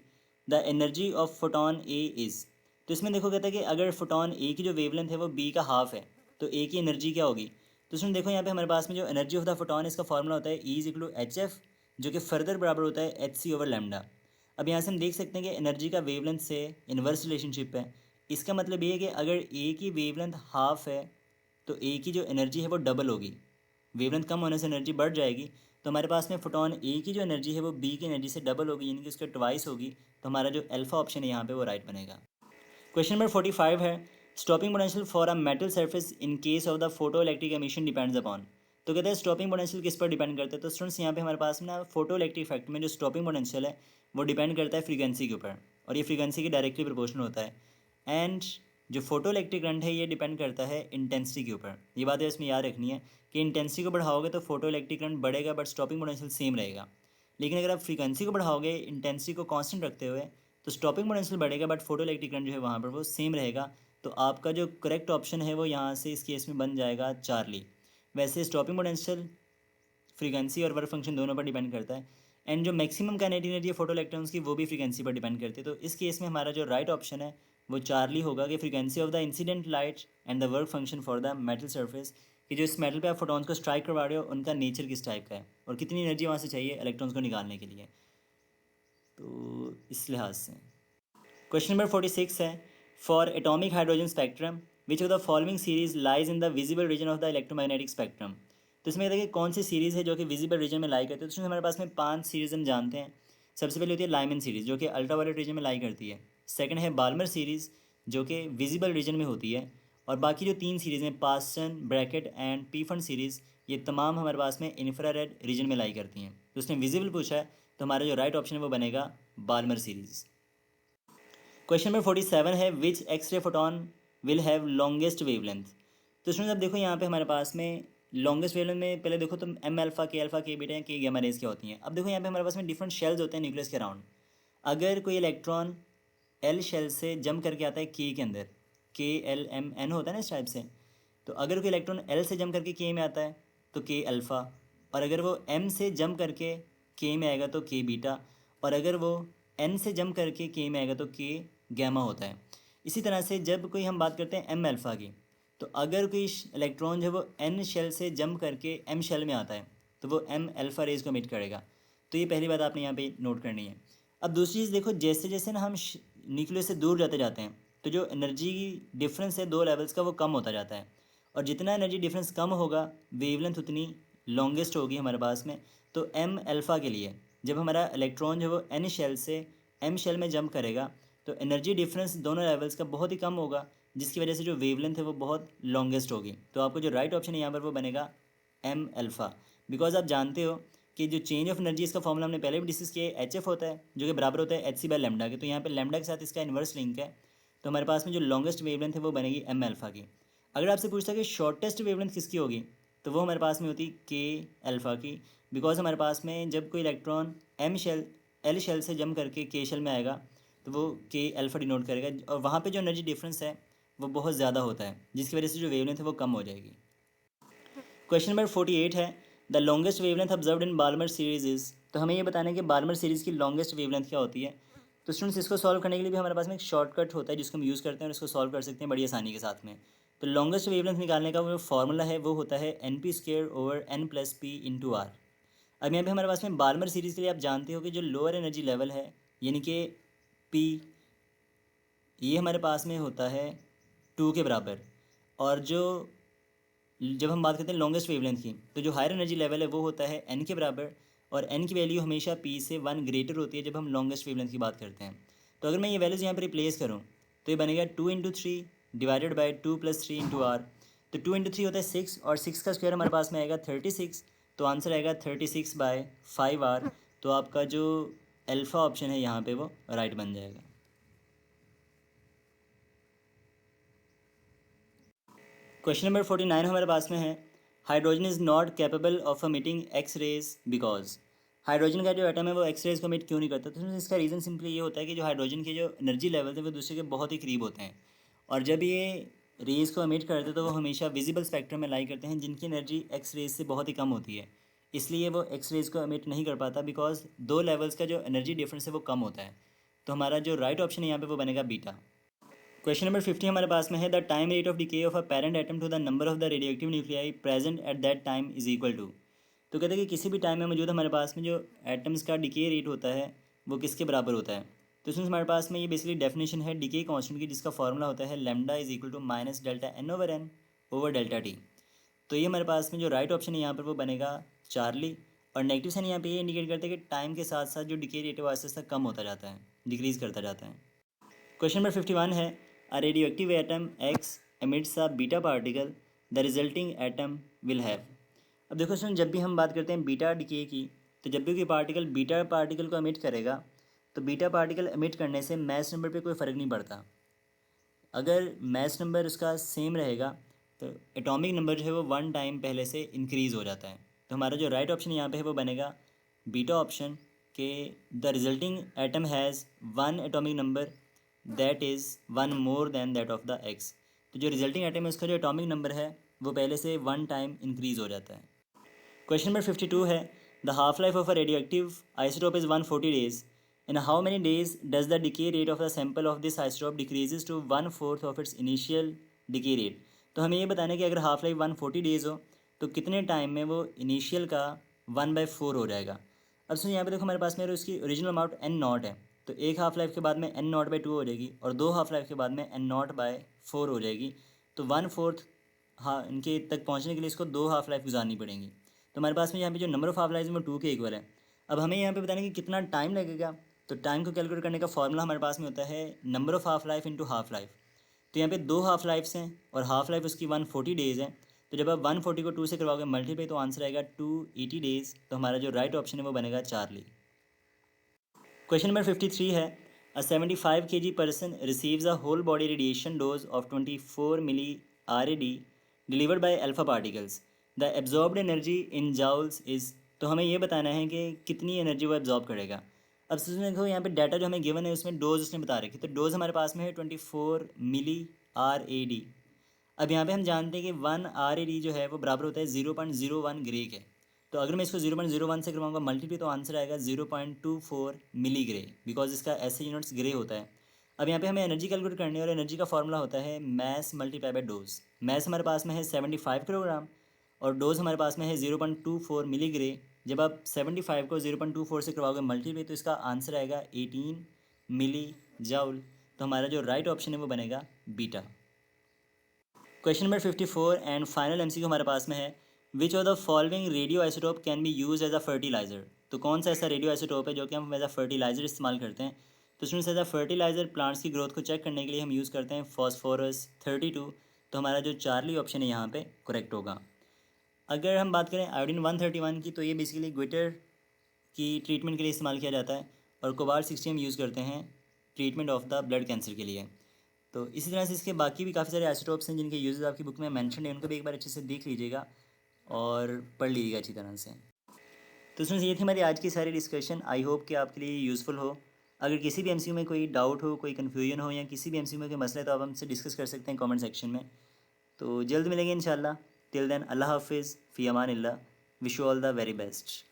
the energy of photon A is. तो इसमें देखो कहता है कि अगर फोटोन ए की जो वेवलेंथ है वो बी का हाफ है तो ए की एनर्जी क्या होगी। तो इसमें देखो यहाँ पे हमारे पास में जो एनर्जी ऑफ द फोटोन इसका फॉर्मूला होता है E is equal to H F, जो कि फर्दर बराबर होता है एच सी ओवर लैम्डा। अब यहाँ से हम देख सकते हैं कि एनर्जी का वेवलेंथ से इन्वर्स रिलेशनशिप है। इसका मतलब ये है कि अगर ए की वेवलेंथ हाफ है तो ए की जो एनर्जी है वो डबल होगी। वेवलेंथ कम होने से एनर्जी बढ़ जाएगी, तो हमारे पास में फोटोन ए की जो एनर्जी है वो बी की एनर्जी से डबल होगी, यानी कि उसके ट्वाइस होगी। तो हमारा जो अल्फा ऑप्शन है यहाँ पे वो राइट बनेगा। क्वेश्चन नंबर 45 है, stopping potential for a metal surface in case of the photo electric emission depends upon. तो कहते हैं स्टॉपिंग पोटेंशियल किस पर डिपेंड करता है। तो स्टूडेंट्स यहाँ पे हमारे पास में ना फोटो इलेक्ट्रिक इफेक्ट में जो स्टॉपिंग पोटेंशियल है वो डिपेंड करता है फ्रीक्वेंसी के ऊपर, और ये फ्रीक्वेंसी के डायरेक्टली प्रोपोर्शनल होता है। एंड जो फोटो इलेक्ट्रिक करंट है ये डिपेंड करता है इंटेंसिटी के ऊपर। ये बात है इसमें याद रखनी है कि इंटेंसिटी को बढ़ाओगे तो फोटो इलेक्ट्रिक करंट बढ़ेगा बट स्टॉपिंग पोटेंशियल सेम रहेगा। लेकिन अगर आप फ्रीक्वेंसी को बढ़ाओगे इंटेंसिटी को कांस्टेंट रखते हुए तो स्टॉपिंग पोटेंशियल बढ़ेगा बट फोटो इलेक्ट्रिक करंट जो है वहाँ पर वो सेम रहेगा। तो आपका जो करेक्ट ऑप्शन है वो यहाँ से इस केस में बन जाएगा चार्ली। वैसे स्टॉपिंग पोटेंशियल फ्रीक्वेंसी और वर्क फंक्शन दोनों पर डिपेंड करता है, एंड जो मैक्सिमम काइनेटिक एनर्जी है फोटो इलेक्ट्रॉन्स की वो भी फ्रीक्वेंसी पर डिपेंड करती है। तो इस केस में हमारा जो राइट ऑप्शन है वो चार्ली होगा कि frequency of the incident light and the work function for the metal surface, कि जो इस मेटल पे आप फोटॉन्स को स्ट्राइक करवा रहे हो उनका नेचर किस टाइप का है और कितनी एनर्जी वहाँ से चाहिए इलेक्ट्रॉन्स को निकालने के लिए। तो इस लिहाज से क्वेश्चन नंबर 46 है, for atomic hydrogen spectrum which of the following series lies in the visible region of the electromagnetic spectrum. तो इसमें देखिए कौन सी सीरीज़ है जो कि विजिबल रीजन में लाई करती है। तो इसमें हमारे पास में 5 सीरीज़ हम जानते हैं। सबसे पहले होती है लाइमन सीरीज़ जो कि अल्ट्रावायलेट रीजन में लाई करती है। सेकंड है बाल्मर सीरीज़ जो कि विजिबल रीजन में होती है। और बाकी जो 3 सीरीज़ हैं पास्टन, ब्रैकेट एंड पीफन सीरीज़, ये तमाम हमारे पास में इंफ्रारेड रीजन में लाई करती हैं। तो उसने विजिबल पूछा है तो हमारा जो राइट ऑप्शन है वो बनेगा बाल्मर सीरीज़। क्वेश्चन नंबर 47 है, which X ray photon will have longest wavelength. तो स्टूडेंट्स अब देखो यहाँ पे हमारे पास में लॉन्गेस्ट वेवलेंथ में पहले देखो तो एम अल्फा के बीटा के गामा रेज क्या होती हैं। अब देखो यहाँ पे हमारे पास में डिफरेंट शेल्स होते हैं न्यूक्लियस के अराउंड। अगर कोई इलेक्ट्रॉन एल शेल से जम करके आता है के अंदर, KLMN होता है ना इस टाइप से, तो अगर कोई इलेक्ट्रॉन एल से जम करके के में आता है तो के अल्फ़ा, और अगर वो एम से जम करके के में आएगा तो के बीटा, और अगर वो एन से जम करके के में आएगा तो के गैमा होता है। इसी तरह से जब कोई हम बात करते हैं एम अल्फ़ा की, तो अगर कोई इलेक्ट्रॉन जो है वो एन शेल से जम करके एम शेल में आता है तो वो एम अल्फ़ा रेज को एमिट करेगा। तो ये पहली बात आपने यहाँ पे नोट करनी है। अब दूसरी चीज़ देखो, जैसे जैसे ना हम न्यूक्लियस से दूर जाते जाते हैं तो जो एनर्जी डिफरेंस है 2 लेवल्स का वो कम होता जाता है, और जितना एनर्जी डिफरेंस कम होगा वेवलेंथ उतनी लॉन्गेस्ट होगी हमारे पास में। तो एम अल्फ़ा के लिए जब हमारा इलेक्ट्रॉन जो है वो एन शेल से एम शेल में जंप करेगा तो एनर्जी डिफरेंस दोनों लेवल्स का बहुत ही कम होगा, जिसकी वजह से जो वेवलेंथ है वो बहुत लॉन्गेस्ट होगी। तो आपको जो राइट ऑप्शन है यहाँ पर वो बनेगा एम अल्फ़ा। बिकॉज आप जानते हो कि जो चेंज ऑफ एनर्जी इसका फॉर्मूला हमने पहले भी डिस्कस किया है, HF होता है जो कि बराबर होता है HC बाय लैम्डा के। तो यहाँ पे लैम्डा के साथ इसका इन्वर्स लिंक है, तो हमारे पास में जो लॉन्गेस्ट वेवलेंथ है वो बनेगी एम अल्फ़ा की। अगर आपसे पूछता है कि शॉर्टेस्ट वेवलेंथ किसकी होगी, तो वो हमारे पास में होती के अल्फ़ा की। बिकॉज हमारे पास में जब कोई इलेक्ट्रॉन एल शेल से जम करके के शेल में आएगा तो वो के अल्फ़ा डिनोट करेगा, और वहाँ पे जो एनर्जी डिफरेंस है वो बहुत ज़्यादा होता है, जिसकी वजह से जो वेवलेंथ है वो कम हो जाएगी। क्वेश्चन नंबर 48 है, the longest wavelength observed in Balmer series is. तो हमें ये बताना है कि बाल्मर सीरीज़ की लॉन्गेस्ट वेवलेंथ क्या होती है। तो स्टूडेंट्स इसको सॉल्व करने के लिए भी हमारे पास में एक शॉर्टकट होता है जिसको हम यूज़ करते हैं और इसको सॉल्व कर सकते हैं बड़ी आसानी के साथ में। तो लॉन्गेस्ट वेवलेंथ निकालने का जो फॉर्मूला है वो होता है NP²/N+P/R। अब यहाँ पे हमारे पास में बाल्मर सीरीज़ के लिए आप जानते हो कि जो लोअर एनर्जी लेवल है यानी कि P, ये हमारे पास में होता है 2 के बराबर। और जो जब हम बात करते हैं लॉन्गेस्ट वेवलेंथ की, तो जो हायर एनर्जी लेवल है वो होता है n के बराबर, और n की वैल्यू हमेशा p से 1 ग्रेटर होती है जब हम लॉन्गेस्ट वेवलेंथ की बात करते हैं। तो अगर मैं ये वैल्यूज़ यहाँ पर रिप्लेस करूँ तो ये बनेगा 2 × 3 डिवाइडेड बाई 2 + 3 × r। तो 2 × 3 होता है 6, और 6 का स्क्वायर हमारे पास में आएगा 36, तो आंसर आएगा 36/5r। तो आपका जो अल्फ़ा ऑप्शन है यहाँ पे वो राइट बन जाएगा। क्वेश्चन नंबर 49 हमारे पास में है, hydrogen is not capable of emitting X rays because. Hydrogen का जो एटम है वो एक्स रेज को एमिट क्यों नहीं करता। तो इसका रीज़न सिंपली ये होता है कि जो हाइड्रोजन के जो एनर्जी लेवल है वो दूसरे के बहुत ही करीब होते हैं, और जब ये रेज़ को एमिट करते हैं तो वो हमेशा विजिबल स्पेक्ट्रम में लाई करते हैं जिनकी एनर्जी एक्स रेज से बहुत ही कम होती है, इसलिए वो एक्स रेज को एमिट नहीं कर पाता बिकॉज 2 लेवल्स का जो एनर्जी डिफरेंस है वो कम होता है। तो हमारा जो राइट ऑप्शन है यहाँ पे वो बनेगा बीटा। क्वेश्चन नंबर 50 हमारे पास में है, the time rate of decay of a parent atom to the number of the radioactive nuclei present at that time is equal to. तो कहते हैं कि किसी भी टाइम में मौजूद हमारे पास में जो एटम्स का डिके रेट होता है वो किसके बराबर होता है। तो इसमें हमारे पास में ये बेसिकली डेफिनेशन है डिके कांस्टेंट की, जिसका फॉर्मूला होता है lambda is equal to minus delta n/n over delta T. तो ये हमारे पास में जो राइट ऑप्शन है यहाँ पर वो बनेगा चार्ली, और नेगेटिव साइन यहाँ पे ये इंडिकेट करते हैं कि टाइम के साथ साथ जो डिके रेट है वो आहिस्ता आहिस्ता कम होता जाता है, डिक्रीज़ करता जाता है। क्वेश्चन नंबर 51 है, a radioactive atom X emits a beta particle, the resulting atom will have. अब देखो सुन, जब भी हम बात करते हैं बीटा डिके की, तो जब भी कोई पार्टिकल बीटा पार्टिकल को एमिट करेगा तो बीटा पार्टिकल एमिट करने से मैस नंबर पे कोई फ़र्क नहीं पड़ता। अगर मैस नंबर उसका सेम रहेगा तो एटॉमिक नंबर जो है वो 1 टाइम पहले से इंक्रीज़ हो जाता है। तो हमारा जो राइट ऑप्शन यहाँ पे है वो बनेगा बीटा ऑप्शन के the resulting atom has 1 atomic number that is 1 more than that of the x. तो जो रिजल्टिंग एटम है उसका जो एटॉमिक नंबर है वो पहले से 1 टाइम इंक्रीज़ हो जाता है। क्वेश्चन नंबर 52 है, the half life of a radioactive isotope is 140 days। In how many days does the decay rate of the sample of this isotope decreases to 1/4 of its initial decay rate. तो हमें ये बताना है कि अगर half life 140 days हो तो कितने टाइम में वो इनिशियल का 1/4 हो जाएगा। अब सुनिए यहाँ पे देखो हमारे पास में उसकी ओरिजिनल अमाउंट एन नॉट है, तो एक हाफ लाइफ के बाद में एन नॉट बाई 2 हो जाएगी और 2 हाफ लाइफ के बाद में एन नॉट बाई 4 हो जाएगी। तो 1/4 हाँ इनके तक पहुँचने के लिए इसको 2 हाफ लाइफ गुजारनी पड़ेंगी। तो हमारे पास में यहाँ पे जो नंबर ऑफ हाफ लाइफ है वो 2 के इक्वल है। अब हमें यहाँ पे बताना कि कितना टाइम लगेगा। तो टाइम को कैलकुलेट करने का फॉर्मूला हमारे पास में होता है number of half life into half life. तो यहाँ पे 2 हाफ लाइफ्स हैं और हाफ लाइफ उसकी 140 डेज़ है। तो जब आप 140 को 2 से करवाओगे मल्टीप्लाई तो आंसर आएगा 280 डेज़। तो हमारा जो राइट ऑप्शन है वो बनेगा चार्ली। क्वेश्चन नंबर 53 है a 75 kg person receives a whole body radiation dose of 24 milli RAD delivered by alpha particles. The absorbed energy in joules is. तो हमें ये बताना है कि कितनी एनर्जी वो एब्जॉर्ब करेगा। अब देखो यहाँ पे डाटा जो हमें गिवन है उसमें डोज उसने बता रखी, तो डोज हमारे पास में है 24 मिली RAD। अब यहाँ पे हम जानते हैं कि 1 RAD जो है वो बराबर होता है 0.01 ग्रे के। तो अगर मैं इसको 0.01 से करवाऊंगा मल्टीप्लाई तो आंसर आएगा 0.24 मिली ग्रे, बिकॉज इसका ऐसे यूनिट्स ग्रे होता है। अब यहाँ पे हमें एनर्जी कैलकुलेट करनी है और एनर्जी का फॉर्मूला होता है mass multiply by dose. Mass हमारे पास में है 75 किलोग्राम और डोज हमारे पास में है 0.24 मिली ग्रे। जब आप 75 को 0.24 से करवाओगे मल्टीप्लाई तो इसका आंसर आएगा 18 मिली जाउल। तो हमारा जो राइट ऑप्शन है वो बनेगा beta. Question number 54 and final MCQ हमारे पास में है which of the following radio isotope can be use as a fertiliser. तो कौन सा ऐसा रेडियो आइसोटोप है जो कि हम एज अ फर्टिलाइजर इस्तेमाल करते हैं। तो students as a fertiliser plants की ग्रोथ को चेक करने के लिए हम यूज़ करते हैं फॉस्फोरस 32। तो हमारा जो चार्ली ऑप्शन है यहाँ पे करेक्ट होगा। अगर हम बात करें आयोडीन 131 की, तो ये बेसिकली ग्लिटर की ट्रीटमेंट के लिए इस्तेमाल किया जाता है और कोबाल्ट 60 हम यूज़ करते हैं treatment of the blood cancer के लिए। तो इसी तरह से इसके बाकी भी काफ़ी सारे आइसोटोप्स हैं जिनके यूजेस आपकी बुक में मेंशन है, उनको भी एक बार अच्छे से देख लीजिएगा और पढ़ लीजिएगा अच्छी तरह से। तो इसमें ये थी हमारी आज की सारी डिस्कशन। आई होप कि आपके लिए यूज़फुल हो। अगर किसी भी MCQ में कोई डाउट हो, कोई कन्फ्यूजन हो या किसी भी MCQ में कोई मसला है तो आप हमसे डिस्कस कर सकते हैं कमेंट सेक्शन में। तो जल्द मिलेंगे इंशाल्लाह। टिल देन अल्लाह हाफिज़ फ़ी अमान अल्लाह। Wish you all the very best.